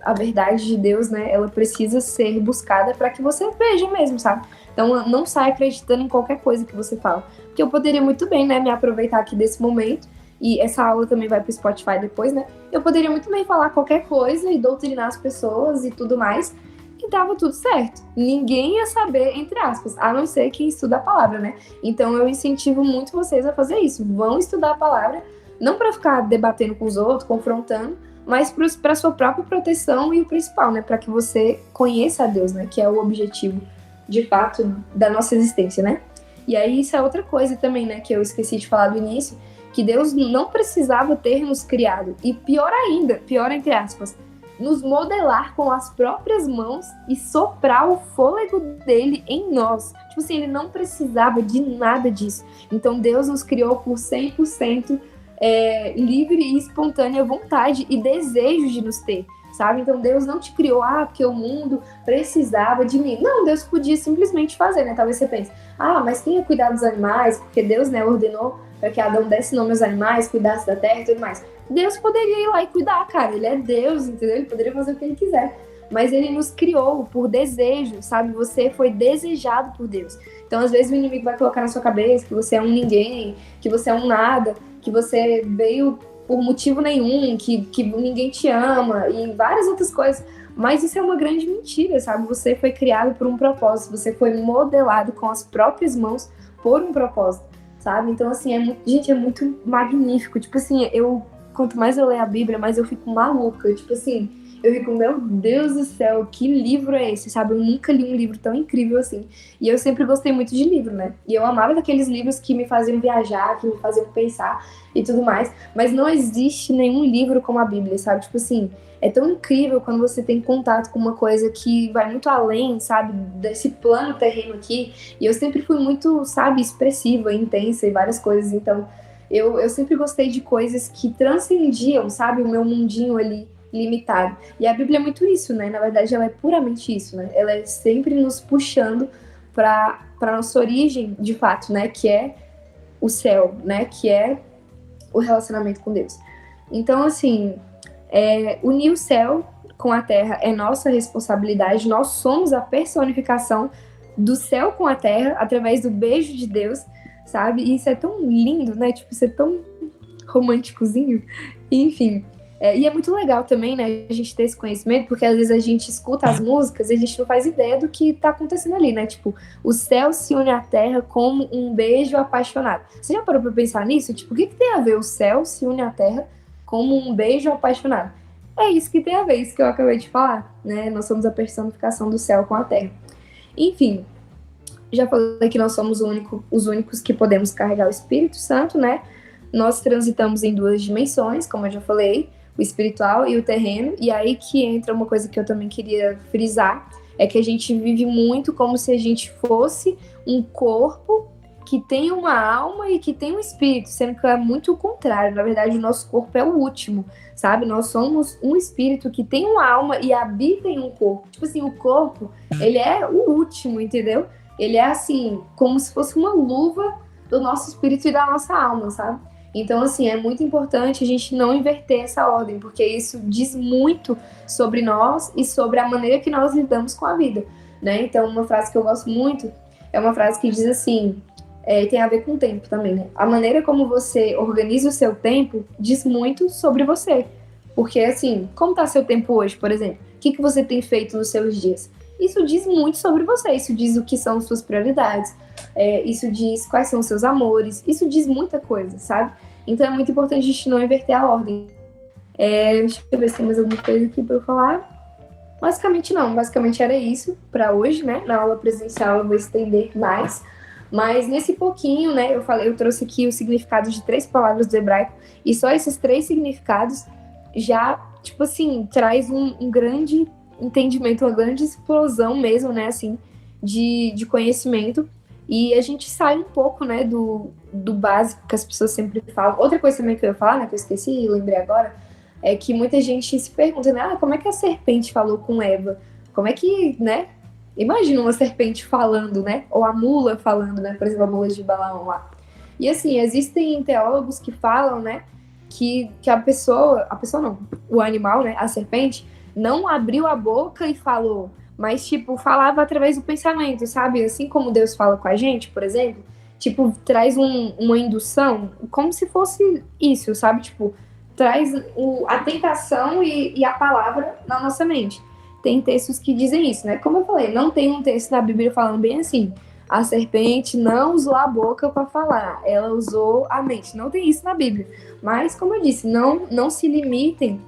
a verdade de Deus, né? Ela precisa ser buscada para que você veja mesmo, sabe? Então, não saia acreditando em qualquer coisa que você fala. Porque eu poderia muito bem, né? Me aproveitar aqui desse momento. E essa aula também vai pro Spotify depois, né? Eu poderia muito bem falar qualquer coisa e doutrinar as pessoas e tudo mais, e tava tudo certo. Ninguém ia saber, entre aspas, a não ser quem estuda a palavra, né? Então eu incentivo muito vocês a fazer isso. Vão estudar a palavra, não para ficar debatendo com os outros, confrontando, mas para sua própria proteção e o principal, né? Para que você conheça a Deus, né? Que é o objetivo, de fato, da nossa existência, né? E aí isso é outra coisa também, né? Que eu esqueci de falar do início, que Deus não precisava ter nos criado. E pior ainda, pior entre aspas, nos modelar com as próprias mãos e soprar o fôlego dele em nós. Tipo assim, ele não precisava de nada disso. Então Deus nos criou por 100% livre e espontânea vontade e desejo de nos ter, sabe? Então Deus não te criou, porque o mundo precisava de mim. Não, Deus podia simplesmente fazer, né? Talvez você pense, mas quem ia cuidar dos animais? Porque Deus, né, ordenou para que Adão desse nome aos animais, cuidasse da terra e tudo mais. Deus poderia ir lá e cuidar, cara. Ele é Deus, entendeu? Ele poderia fazer o que ele quiser. Mas ele nos criou por desejo, sabe? Você foi desejado por Deus. Então, às vezes, o inimigo vai colocar na sua cabeça que você é um ninguém, que você é um nada, que você veio por motivo nenhum, que ninguém te ama e várias outras coisas. Mas isso é uma grande mentira, sabe? Você foi criado por um propósito, você foi modelado com as próprias mãos por um propósito. Sabe? Então, assim, é muito magnífico. Tipo assim, quanto mais eu leio a Bíblia, mais eu fico maluca. Tipo assim, eu fico, meu Deus do céu, que livro é esse, sabe? Eu nunca li um livro tão incrível assim. E eu sempre gostei muito de livro, né? E eu amava daqueles livros que me faziam viajar, que me faziam pensar e tudo mais. Mas não existe nenhum livro como a Bíblia, sabe? Tipo assim, é tão incrível quando você tem contato com uma coisa que vai muito além, sabe? Desse plano terreno aqui. E eu sempre fui muito, sabe, expressiva, intensa e várias coisas. Então, eu sempre gostei de coisas que transcendiam, sabe? O meu mundinho ali limitado. E a Bíblia é muito isso, né? Na verdade, ela é puramente isso, né? Ela é sempre nos puxando para nossa origem, de fato, né? Que é o céu, né? Que é o relacionamento com Deus. Então, assim, unir o céu com a terra é nossa responsabilidade. Nós somos a personificação do céu com a terra através do beijo de Deus, sabe? E isso é tão lindo, né? Tipo, isso é tão românticozinho. Enfim. E é muito legal também, né, a gente ter esse conhecimento, porque às vezes a gente escuta as músicas e a gente não faz ideia do que tá acontecendo ali, né? Tipo, o céu se une à terra como um beijo apaixonado. Você já parou pra pensar nisso? Tipo, o que tem a ver o céu se une à terra como um beijo apaixonado? É isso que tem a ver, isso que eu acabei de falar, né? Nós somos a personificação do céu com a terra. Enfim, já falei que nós somos os únicos que podemos carregar o Espírito Santo, né? Nós transitamos em 2 dimensões, como eu já falei, o espiritual e o terreno, e aí que entra uma coisa que eu também queria frisar, é que a gente vive muito como se a gente fosse um corpo que tem uma alma e que tem um espírito, sendo que é muito o contrário. Na verdade, o nosso corpo é o último, sabe? Nós somos um espírito que tem uma alma e habita em um corpo. Tipo assim, o corpo, ele é o último, entendeu? Ele é assim, como se fosse uma luva do nosso espírito e da nossa alma, sabe? Então, assim, é muito importante a gente não inverter essa ordem, porque isso diz muito sobre nós e sobre a maneira que nós lidamos com a vida, né? Então, uma frase que eu gosto muito é uma frase que diz assim, tem a ver com o tempo também, né? A maneira como você organiza o seu tempo diz muito sobre você. Porque, assim, como tá seu tempo hoje, por exemplo? O que você tem feito nos seus dias? isso diz muito sobre você, isso diz o que são suas prioridades, isso diz quais são os seus amores, isso diz muita coisa, sabe? Então é muito importante a gente não inverter a ordem. Deixa eu ver se tem mais alguma coisa aqui para eu falar. Basicamente não, basicamente era isso para hoje, né? Na aula presencial eu vou estender mais, mas nesse pouquinho, né, eu trouxe aqui o significado de 3 palavras do hebraico, e só esses 3 significados já, tipo assim, traz um grande entendimento, uma grande explosão mesmo, né, assim, de conhecimento, e a gente sai um pouco, né, do básico que as pessoas sempre falam. Outra coisa também que eu ia falar, né, que eu esqueci e lembrei agora, é que muita gente se pergunta, né, como é que a serpente falou com Eva? Como é que, né, imagina uma serpente falando, né, ou a mula falando, né, por exemplo, a mula de Balaão lá. E assim, existem teólogos que falam, né, que a pessoa não, o animal, né, a serpente, não abriu a boca e falou, mas, tipo, falava através do pensamento, sabe? Assim como Deus fala com a gente, por exemplo, tipo, traz uma indução, como se fosse isso, sabe? Tipo, traz a tentação e a palavra na nossa mente. Tem textos que dizem isso, né? Como eu falei, não tem um texto na Bíblia falando bem assim, a serpente não usou a boca para falar, ela usou a mente. Não tem isso na Bíblia. Mas, como eu disse, não se limitem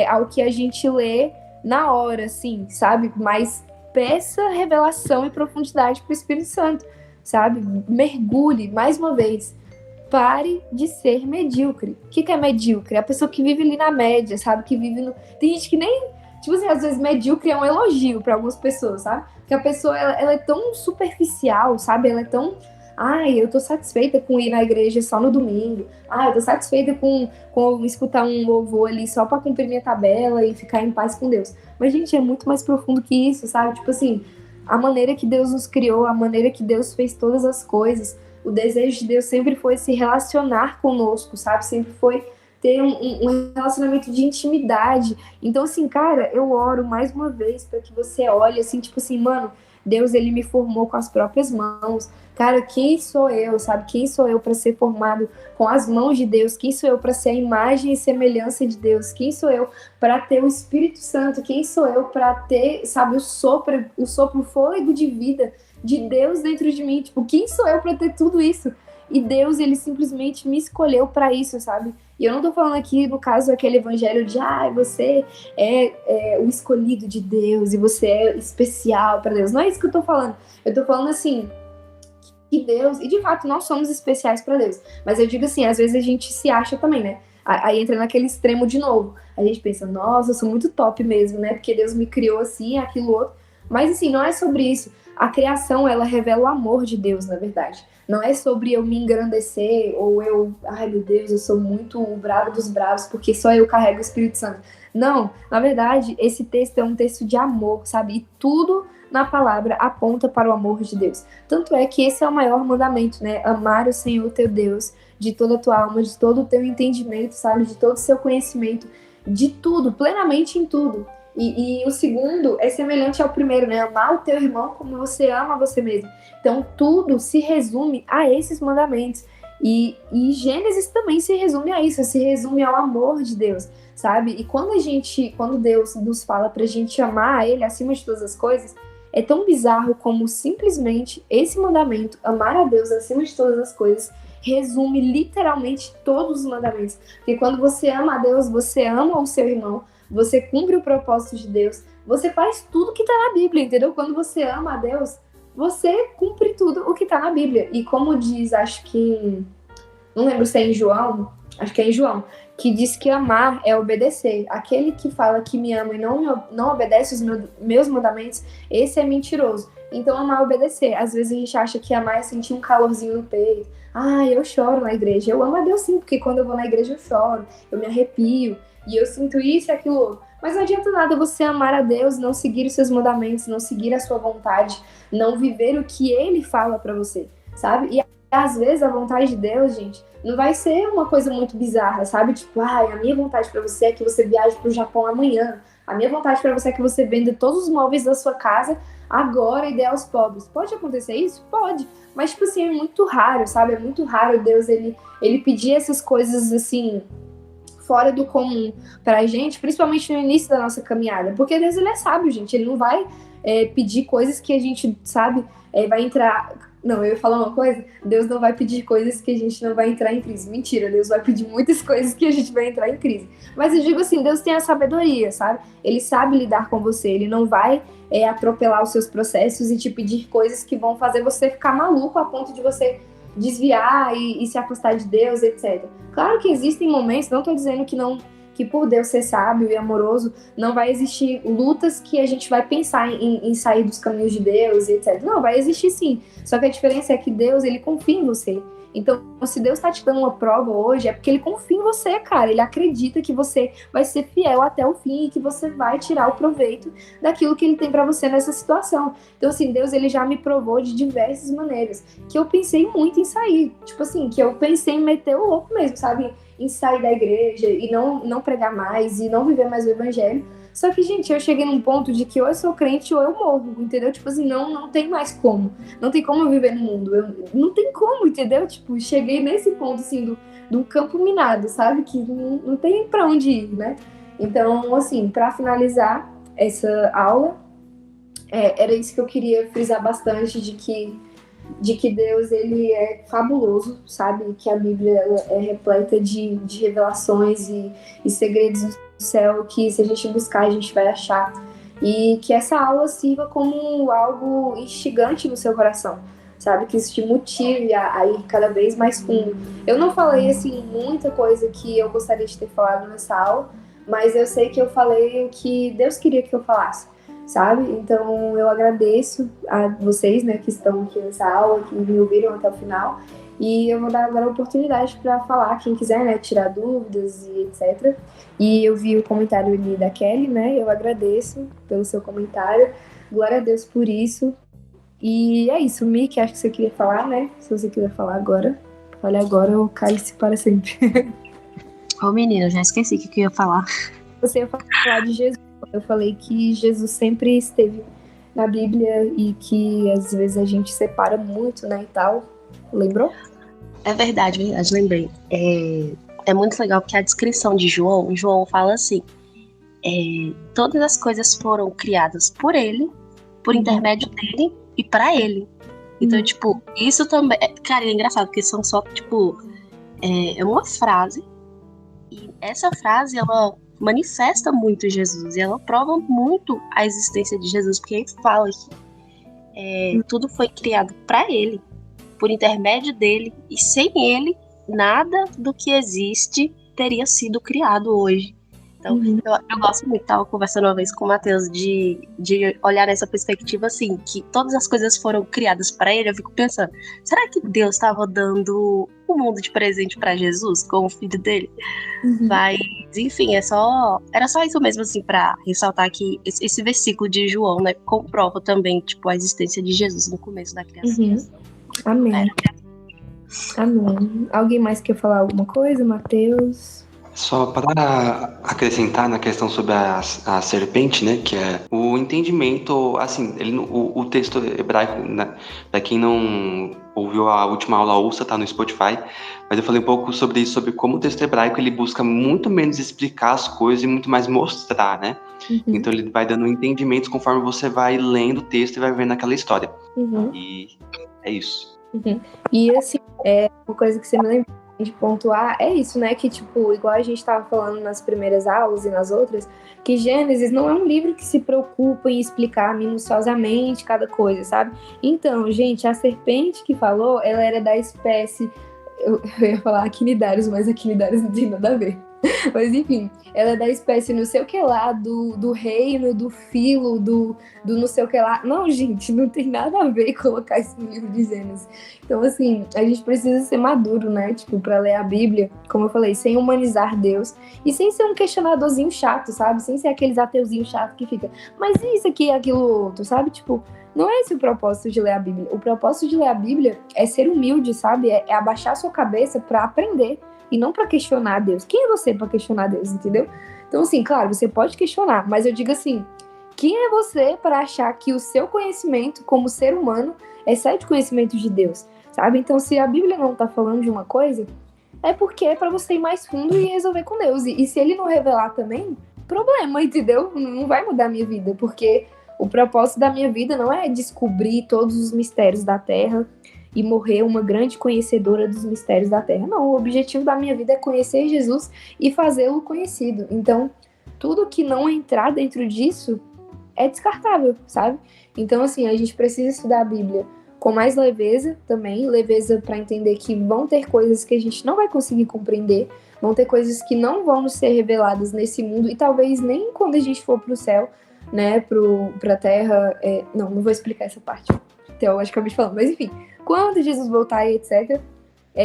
ao que a gente lê na hora, assim, sabe? Mas peça revelação e profundidade para o Espírito Santo, sabe? Mergulhe, mais uma vez. Pare de ser medíocre. O que é medíocre? É a pessoa que vive ali na média, sabe? Que vive no... Tem gente que nem... Tipo assim, às vezes medíocre é um elogio para algumas pessoas, sabe? Porque a pessoa, ela é tão superficial, sabe? Ela é tão... Ai, eu tô satisfeita com ir na igreja só no domingo. Ai, eu tô satisfeita com escutar um louvor ali só pra cumprir minha tabela e ficar em paz com Deus. Mas, gente, é muito mais profundo que isso, sabe? Tipo assim, a maneira que Deus nos criou, a maneira que Deus fez todas as coisas, o desejo de Deus sempre foi se relacionar conosco, sabe? Sempre foi ter um relacionamento de intimidade. Então, assim, cara, eu oro mais uma vez para que você olhe, assim, tipo assim, mano, Deus, ele me formou com as próprias mãos. Cara, quem sou eu, sabe? Quem sou eu para ser formado com as mãos de Deus? Quem sou eu para ser a imagem e semelhança de Deus? Quem sou eu para ter o Espírito Santo? Quem sou eu para ter, sabe, o sopro, o fôlego de vida de Deus dentro de mim? Tipo, quem sou eu para ter tudo isso? E Deus, ele simplesmente me escolheu para isso, sabe? E eu não tô falando aqui, no caso, aquele evangelho de você é o escolhido de Deus e você é especial para Deus. Não é isso que eu tô falando. Eu tô falando assim, que Deus, e de fato nós somos especiais para Deus. Mas eu digo assim, às vezes a gente se acha também, né? Aí entra naquele extremo de novo. A gente pensa, nossa, eu sou muito top mesmo, né? Porque Deus me criou assim, aquilo outro. Mas assim, não é sobre isso. A criação, ela revela o amor de Deus, na verdade. Não é sobre eu me engrandecer ou ai meu Deus, eu sou muito o bravo dos bravos porque só eu carrego o Espírito Santo. Não, na verdade, esse texto é um texto de amor, sabe? E tudo na palavra aponta para o amor de Deus. Tanto é que esse é o maior mandamento, né? Amar o Senhor teu Deus de toda a tua alma, de todo o teu entendimento, sabe? De todo o seu conhecimento, de tudo, plenamente em tudo. E o segundo é semelhante ao primeiro, né? Amar o teu irmão como você ama você mesmo. Então, tudo se resume a esses mandamentos. E Gênesis também se resume a isso, se resume ao amor de Deus, sabe? E quando Deus nos fala pra gente amar a Ele acima de todas as coisas, é tão bizarro como simplesmente esse mandamento, amar a Deus acima de todas as coisas, resume literalmente todos os mandamentos. Porque quando você ama a Deus, você ama o seu irmão, você cumpre o propósito de Deus, você faz tudo que tá na Bíblia, entendeu? Quando você ama a Deus, você cumpre tudo o que tá na Bíblia. E como diz, acho que... não lembro se é em João, acho que é em João, que diz que amar é obedecer. Aquele que fala que me ama e não obedece os meus mandamentos, esse é mentiroso. Então amar é obedecer. Às vezes a gente acha que amar é sentir um calorzinho no peito. Eu choro na igreja. Eu amo a Deus sim, porque quando eu vou na igreja eu choro, eu me arrepio, e eu sinto isso e aquilo outro. Mas não adianta nada você amar a Deus, não seguir os seus mandamentos, não seguir a sua vontade, não viver o que Ele fala pra você, sabe? E às vezes a vontade de Deus, gente, não vai ser uma coisa muito bizarra, sabe? Tipo, a minha vontade pra você é que você viaje pro Japão amanhã. A minha vontade pra você é que você venda todos os móveis da sua casa agora e dê aos pobres. Pode acontecer isso? Pode. Mas, tipo assim, é muito raro, sabe? É muito raro Deus, ele pedir essas coisas, assim, fora do comum pra gente, principalmente no início da nossa caminhada. Porque Deus, ele é sábio, gente. Ele não vai pedir coisas que a gente, sabe, vai entrar... Não, eu ia falar uma coisa, Deus não vai pedir coisas que a gente não vai entrar em crise. Mentira, Deus vai pedir muitas coisas que a gente vai entrar em crise. Mas eu digo assim, Deus tem a sabedoria, sabe? Ele sabe lidar com você, ele não vai atropelar os seus processos e te pedir coisas que vão fazer você ficar maluco a ponto de você desviar e se afastar de Deus, etc. Claro que existem momentos, não estou dizendo que por Deus ser sábio e amoroso, não vai existir lutas que a gente vai pensar em sair dos caminhos de Deus, etc. Não, vai existir sim. Só que a diferença é que Deus, ele confia em você. Então, se Deus tá te dando uma prova hoje, é porque ele confia em você, cara. Ele acredita que você vai ser fiel até o fim e que você vai tirar o proveito daquilo que ele tem pra você nessa situação. Então, assim, Deus, ele já me provou de diversas maneiras que eu pensei muito em sair. Tipo assim, que eu pensei em meter o louco mesmo, sabe? Em sair da igreja e não pregar mais e não viver mais o evangelho. Só que, gente, eu cheguei num ponto de que ou eu sou crente ou eu morro, entendeu? Tipo assim, não tem mais como. Não tem como eu viver no mundo. Não tem como, entendeu? Tipo, cheguei nesse ponto, assim, de um campo minado, sabe? Que não tem pra onde ir, né? Então, assim, pra finalizar essa aula, era isso que eu queria frisar bastante, de que Deus, ele é fabuloso, sabe? Que a Bíblia é repleta de revelações e segredos do céu, que se a gente buscar, a gente vai achar. E que essa aula sirva como algo instigante no seu coração, sabe? Que isso te motive a ir cada vez mais fundo. Eu não falei, assim, muita coisa que eu gostaria de ter falado nessa aula, mas eu sei que eu falei o que Deus queria que eu falasse, sabe? Então eu agradeço a vocês, né, que estão aqui nessa aula, que me ouviram até o final, e eu vou dar agora a oportunidade para falar, quem quiser, né, tirar dúvidas e etc. E eu vi o comentário ali da Kelly, né, eu agradeço pelo seu comentário, glória a Deus por isso. E é isso, Mick, acho que você queria falar, né? Se você quiser falar agora, fale agora ou cale-se para sempre. Ô menina, eu já esqueci o que eu ia falar. Você ia falar de Jesus. Eu falei que Jesus sempre esteve na Bíblia e que às vezes a gente separa muito, né, e tal. Lembrou? É verdade, lembrei. É muito legal porque a descrição de João fala assim, todas as coisas foram criadas por ele, por intermédio dele e para ele. Então, tipo, isso também... Cara, é engraçado porque são só, tipo... É uma frase e essa frase, ela manifesta muito Jesus e ela prova muito a existência de Jesus, porque ele fala que tudo foi criado para ele, por intermédio dele, e sem ele, nada do que existe teria sido criado hoje. Então, eu gosto muito, estava conversando uma vez com o Matheus de olhar nessa perspectiva assim, que todas as coisas foram criadas para ele. Eu fico pensando, será que Deus estava dando o mundo de presente para Jesus, como filho dele? Mas, enfim, era só isso mesmo, assim, para ressaltar que esse versículo de João, né, comprova também, tipo, a existência de Jesus no começo da criação. Amém. Amém. Alguém mais quer falar alguma coisa, Matheus? Só para acrescentar na questão sobre a serpente, né, que é o entendimento, assim, o texto hebraico, né, para quem não ouviu a última aula, ouça, tá no Spotify, mas eu falei um pouco sobre isso, sobre como o texto hebraico, ele busca muito menos explicar as coisas e muito mais mostrar, né? Então ele vai dando entendimentos conforme você vai lendo o texto e vai vendo aquela história. E é isso. E assim, uma coisa que você me lembra de pontuar é isso, né? Que, tipo, igual a gente estava falando nas primeiras aulas e nas outras, que Gênesis não é um livro que se preocupa em explicar minuciosamente cada coisa, sabe? Então, gente, a serpente que falou, ela era da espécie... Eu ia falar Aquinidários, mas Aquinidários não tem nada a ver. Mas enfim, ela é da espécie não sei o que lá, do reino, do filo, do não sei o que lá. Não, gente, não tem nada a ver colocar isso no livro de Gênesis. Então, assim, a gente precisa ser maduro, né? Tipo, pra ler a Bíblia, como eu falei, sem humanizar Deus e sem ser um questionadorzinho chato, sabe? Sem ser aqueles ateuzinhos chatos que fica, mas isso aqui, aquilo outro, sabe? Tipo, não é esse o propósito de ler a Bíblia. O propósito de ler a Bíblia é ser humilde, sabe? É abaixar a sua cabeça pra aprender. E não para questionar Deus. Quem é você para questionar Deus, entendeu? Então, assim, claro, você pode questionar, mas eu digo assim, quem é você para achar que o seu conhecimento como ser humano excede o conhecimento de Deus, sabe? Então, se a Bíblia não tá falando de uma coisa, é porque é pra você ir mais fundo e resolver com Deus. E se ele não revelar também, problema, entendeu? Não vai mudar a minha vida, porque o propósito da minha vida não é descobrir todos os mistérios da Terra e morrer uma grande conhecedora dos mistérios da Terra. Não, o objetivo da minha vida é conhecer Jesus e fazê-lo conhecido. Então, tudo que não entrar dentro disso é descartável, sabe? Então, assim, a gente precisa estudar a Bíblia com mais leveza também, leveza para entender que vão ter coisas que a gente não vai conseguir compreender, vão ter coisas que não vão nos ser reveladas nesse mundo e talvez nem quando a gente for pro céu, né, pra terra, não vou explicar essa parte teologicamente falando, mas enfim, quando Jesus voltar e etc,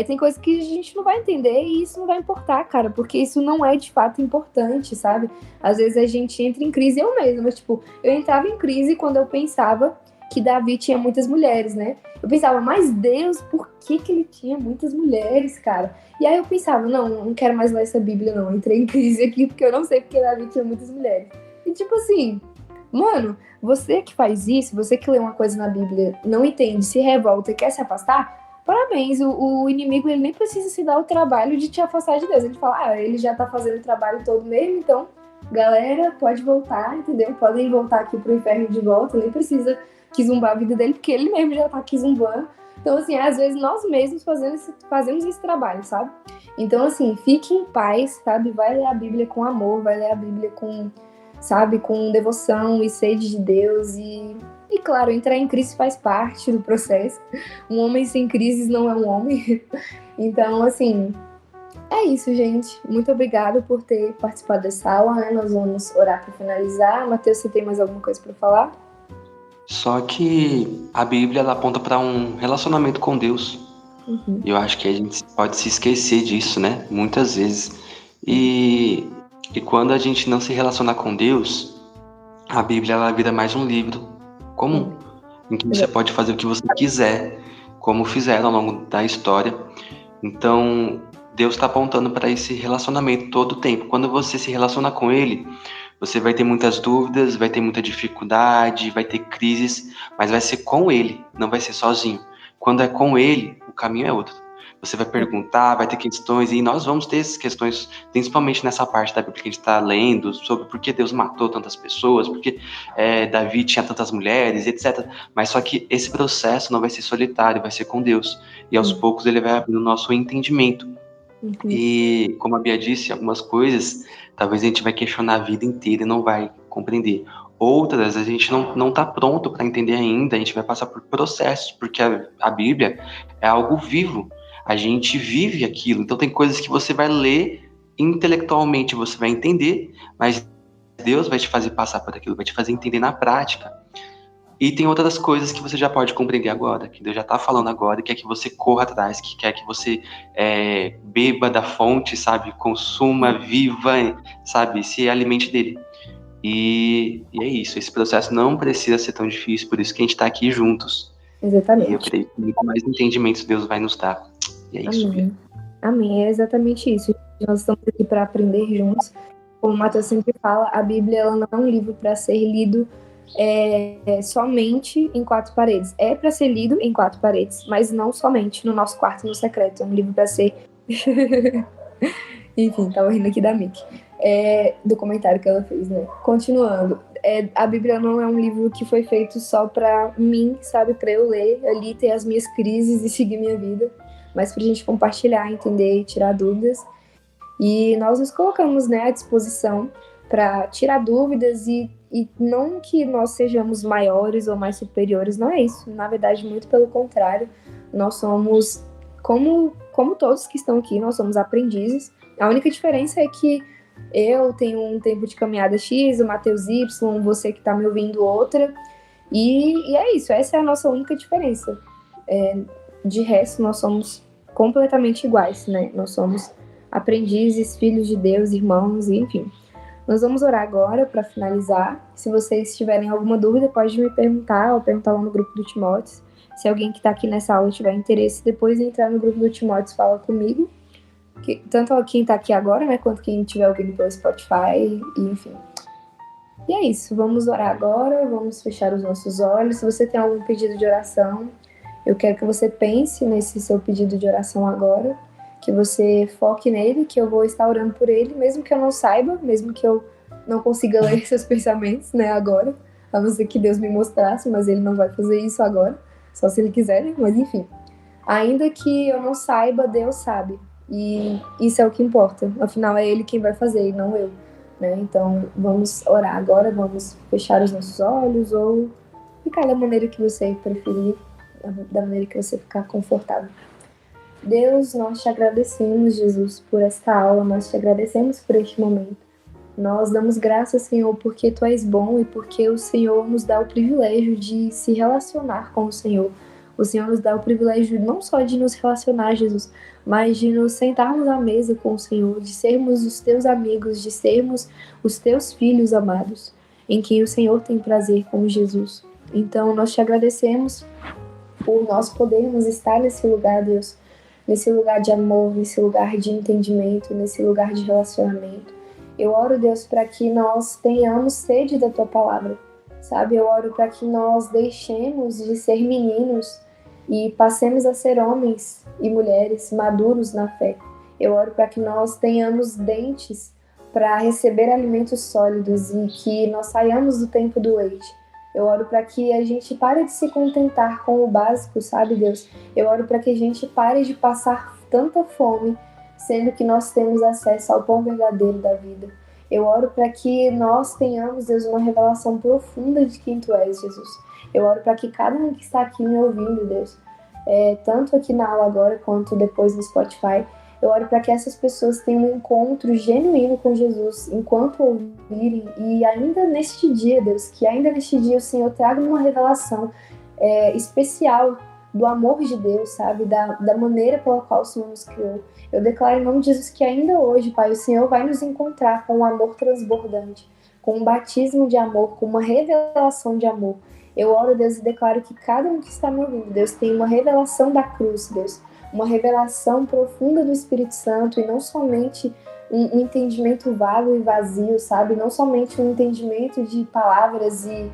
tem coisas que a gente não vai entender e isso não vai importar, cara, porque isso não é de fato importante, sabe? Às vezes a gente entra em crise, eu mesma, tipo, eu entrava em crise quando eu pensava que Davi tinha muitas mulheres, né? Eu pensava, mas Deus, por que ele tinha muitas mulheres, cara? E aí eu pensava, não quero mais ler essa Bíblia, não. Entrei em crise aqui porque eu não sei porque Davi tinha muitas mulheres. E tipo assim, mano, você que faz isso, você que lê uma coisa na Bíblia, não entende, se revolta e quer se afastar, parabéns, o inimigo ele nem precisa se dar o trabalho de te afastar de Deus. Ele fala, ele já tá fazendo o trabalho todo mesmo, então, galera, pode voltar, entendeu? Podem voltar aqui pro inferno de volta, nem precisa que zumbar a vida dele, porque ele mesmo já tá aqui zumbando. Então, assim, às vezes nós mesmos fazemos esse trabalho, sabe? Então, assim, fique em paz, sabe? Vai ler a Bíblia com amor, vai ler a Bíblia com, sabe, com devoção e sede de Deus e claro, entrar em crise faz parte do processo. Um homem sem crises não é um homem. Então, assim, é isso, gente. Muito obrigada por ter participado dessa aula, né? Nós vamos orar para finalizar. Matheus, você tem mais alguma coisa para falar? Só que a Bíblia ela aponta para um relacionamento com Deus. Uhum. Eu acho que a gente pode se esquecer disso, né? Muitas vezes. E quando a gente não se relacionar com Deus, a Bíblia ela vira mais um livro comum, em que você pode fazer o que você quiser, como fizeram ao longo da história. Então, Deus está apontando para esse relacionamento todo o tempo. Quando você se relaciona com Ele, você vai ter muitas dúvidas, vai ter muita dificuldade, vai ter crises, mas vai ser com Ele, não vai ser sozinho. Quando é com Ele, o caminho é outro. Você vai perguntar, vai ter questões, e nós vamos ter essas questões, principalmente nessa parte da Bíblia que a gente está lendo, sobre por que Deus matou tantas pessoas, por que Davi tinha tantas mulheres, etc. Mas só que esse processo não vai ser solitário, vai ser com Deus. E aos poucos ele vai abrindo o nosso entendimento. Uhum. E, como a Bia disse, algumas coisas, talvez a gente vai questionar a vida inteira e não vai compreender. Outras, a gente não está pronto para entender ainda, a gente vai passar por processos, porque a Bíblia é algo vivo. A gente vive aquilo. Então, tem coisas que você vai ler intelectualmente, você vai entender, mas Deus vai te fazer passar por aquilo, vai te fazer entender na prática. E tem outras coisas que você já pode compreender agora, que Deus já está falando agora, e quer que você corra atrás, que quer que você beba da fonte, sabe? Consuma, viva, sabe? Se alimente dele. E é isso, esse processo não precisa ser tão difícil, por isso que a gente está aqui juntos. Exatamente. E eu creio que muito mais entendimentos Deus vai nos dar. E é isso. Amém. Amém, é exatamente isso. Nós estamos aqui para aprender juntos. Como o Matheus sempre fala, a Bíblia ela não é um livro para ser lido somente em 4 paredes. É para ser lido em 4 paredes, mas não somente no nosso quarto no secreto. É um livro para ser... Enfim, tava rindo aqui da Mickey. Do comentário que ela fez, né? Continuando. A Bíblia não é um livro que foi feito só para mim, sabe? Para eu ler ali, ter as minhas crises e seguir minha vida. Mas pra gente compartilhar, entender e tirar dúvidas. E nós nos colocamos, né, à disposição para tirar dúvidas e não que nós sejamos maiores ou mais superiores, não é isso. Na verdade, muito pelo contrário, nós somos, como todos que estão aqui, nós somos aprendizes. A única diferença é que eu tenho um tempo de caminhada X, o Matheus Y, você que está me ouvindo outra. E é isso, essa é a nossa única diferença. De resto, nós somos completamente iguais, né? Nós somos aprendizes, filhos de Deus, irmãos, e enfim. Nós vamos orar agora para finalizar. Se vocês tiverem alguma dúvida, pode me perguntar ou perguntar lá no grupo do Timóteo. Se alguém que está aqui nessa aula tiver interesse, depois de entrar no grupo do Timóteo, fala comigo. Tanto quem está aqui agora, né, quanto quem estiver ouvindo pelo Spotify, e enfim. E é isso, vamos orar agora, vamos fechar os nossos olhos. Se você tem algum pedido de oração, eu quero que você pense nesse seu pedido de oração agora. que você foque nele, que eu vou estar orando por ele, mesmo que eu não saiba, mesmo que eu não consiga ler seus pensamentos, né, agora, a não ser que Deus me mostrasse, mas ele não vai fazer isso agora, só se ele quiser, né? Mas enfim. Ainda que eu não saiba, Deus sabe. E isso é o que importa. Afinal, é ele quem vai fazer e não eu, né? Então, vamos orar agora, vamos fechar os nossos olhos ou ficar da maneira que você preferir, da maneira que você ficar confortável. Deus, nós te agradecemos, Jesus, por esta aula, nós te agradecemos por este momento. Nós damos graças, Senhor, porque Tu és bom e porque o Senhor nos dá o privilégio de se relacionar com o Senhor. O Senhor nos dá o privilégio não só de nos relacionar, Jesus, mas de nos sentarmos à mesa com o Senhor, de sermos os Teus amigos, de sermos os Teus filhos amados, em quem o Senhor tem prazer, como Jesus. Então, nós te agradecemos por nós podermos estar nesse lugar, Deus, nesse lugar de amor, nesse lugar de entendimento, nesse lugar de relacionamento. Eu oro, Deus, para que nós tenhamos sede da Tua palavra, sabe? Eu oro para que nós deixemos de ser meninos e passemos a ser homens e mulheres maduros na fé. Eu oro para que nós tenhamos dentes para receber alimentos sólidos e que nós saiamos do tempo do leite. Eu oro para que a gente pare de se contentar com o básico, sabe, Deus? Eu oro para que a gente pare de passar tanta fome, sendo que nós temos acesso ao pão verdadeiro da vida. Eu oro para que nós tenhamos, Deus, uma revelação profunda de quem Tu és, Jesus. Eu oro para que cada um que está aqui me ouvindo, Deus, tanto aqui na aula agora quanto depois no Spotify, eu oro para que essas pessoas tenham um encontro genuíno com Jesus enquanto ouvirem, e ainda neste dia, Deus, que ainda neste dia o Senhor traga uma revelação especial do amor de Deus, sabe? Da maneira pela qual o Senhor nos criou. Eu declaro em nome de Jesus que ainda hoje, Pai, o Senhor vai nos encontrar com um amor transbordante, com um batismo de amor, com uma revelação de amor. Eu oro, Deus, e declaro que cada um que está me ouvindo, Deus, tem uma revelação da cruz, Deus, uma revelação profunda do Espírito Santo, e não somente um entendimento vago e vazio, sabe? Não somente um entendimento de palavras e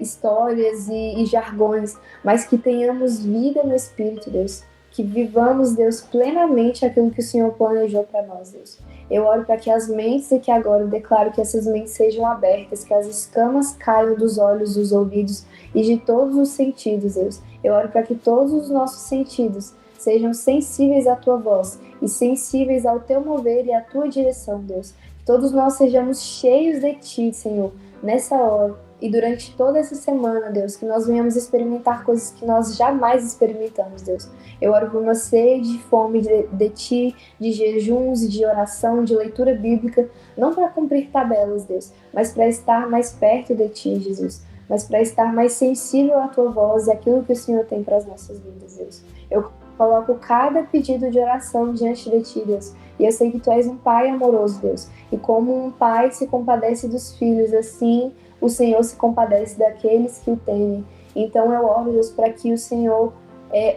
histórias e jargões, mas que tenhamos vida no Espírito, Deus. Que vivamos, Deus, plenamente aquilo que o Senhor planejou para nós, Deus. Eu oro para que as mentes aqui agora, eu declaro que essas mentes sejam abertas, que as escamas caiam dos olhos, dos ouvidos e de todos os sentidos, Deus. Eu oro para que todos os nossos sentidos sejam sensíveis à Tua voz e sensíveis ao Teu mover e à Tua direção, Deus. Que todos nós sejamos cheios de Ti, Senhor, nessa hora e durante toda essa semana, Deus, que nós venhamos experimentar coisas que nós jamais experimentamos, Deus. Eu oro por uma sede, fome de Ti, de jejuns, de oração, de leitura bíblica, não para cumprir tabelas, Deus, mas para estar mais perto de Ti, Jesus, mas para estar mais sensível à Tua voz e àquilo que o Senhor tem para as nossas vidas, Deus. Eu coloco cada pedido de oração diante de Ti, Deus, e eu sei que Tu és um Pai amoroso, Deus, e como um pai se compadece dos filhos, assim o Senhor se compadece daqueles que o temem. Então eu oro, Deus, para que o Senhor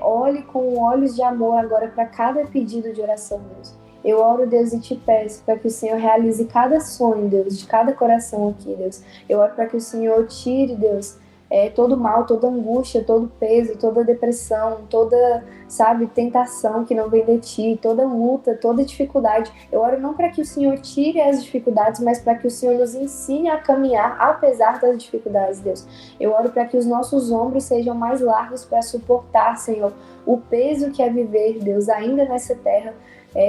olhe com olhos de amor agora para cada pedido de oração, Deus. Eu oro, Deus, e Te peço para que o Senhor realize cada sonho, Deus, de cada coração aqui, Deus. Eu oro para que o Senhor tire, Deus, todo mal, toda angústia, todo peso, toda depressão, toda, sabe, tentação que não vem de Ti, toda luta, toda dificuldade. Eu oro não para que o Senhor tire as dificuldades, mas para que o Senhor nos ensine a caminhar apesar das dificuldades, Deus. Eu oro para que os nossos ombros sejam mais largos para suportar, Senhor, o peso que é viver, Deus, ainda nessa terra,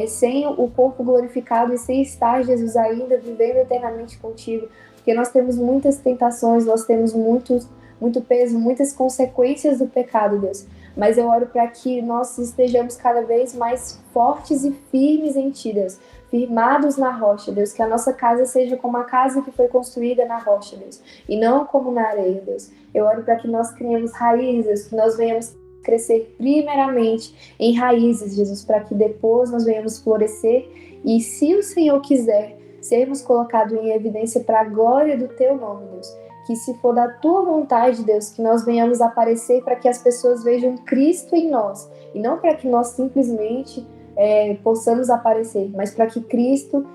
sem o corpo glorificado e sem estar, Jesus, ainda vivendo eternamente contigo, porque nós temos muitas tentações, nós temos muito peso, muitas consequências do pecado, Deus. Mas eu oro para que nós estejamos cada vez mais fortes e firmes em Ti, Deus. Firmados na rocha, Deus. Que a nossa casa seja como a casa que foi construída na rocha, Deus. E não como na areia, Deus. Eu oro para que nós criemos raízes, que nós venhamos crescer primeiramente em raízes, Jesus, para que depois nós venhamos florescer e, se o Senhor quiser, sermos colocados em evidência para a glória do Teu nome, Deus. Que se for da Tua vontade, Deus, que nós venhamos aparecer para que as pessoas vejam Cristo em nós, e não para que nós simplesmente possamos aparecer, mas para que Cristo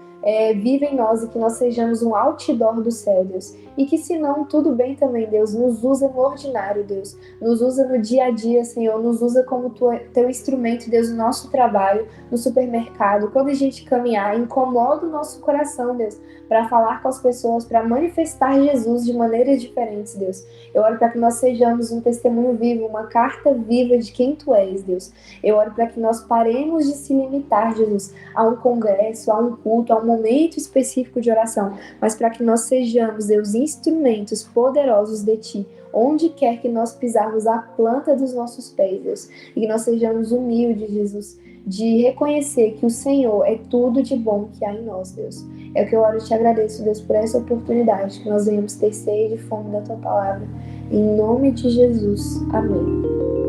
viva em nós e que nós sejamos um outdoor do céu, Deus. E que se não, tudo bem também, Deus, nos usa no ordinário, Deus. Nos usa no dia a dia, Senhor, nos usa como teu instrumento, Deus, no nosso trabalho, no supermercado, quando a gente caminhar, incomoda o nosso coração, Deus, para falar com as pessoas, para manifestar Jesus de maneiras diferentes, Deus. Eu oro para que nós sejamos um testemunho vivo, uma carta viva de quem Tu és, Deus. Eu oro para que nós paremos de se limitar, Jesus, a um congresso, a um culto, a um momento específico de oração, mas para que nós sejamos, Deus, instrumentos poderosos de Ti, onde quer que nós pisarmos a planta dos nossos pés, Deus, e que nós sejamos humildes, Jesus, de reconhecer que o Senhor é tudo de bom que há em nós, Deus. É o que eu oro e te agradeço, Deus, por essa oportunidade, que nós venhamos ter sede e fome da Tua palavra. Em nome de Jesus. Amém.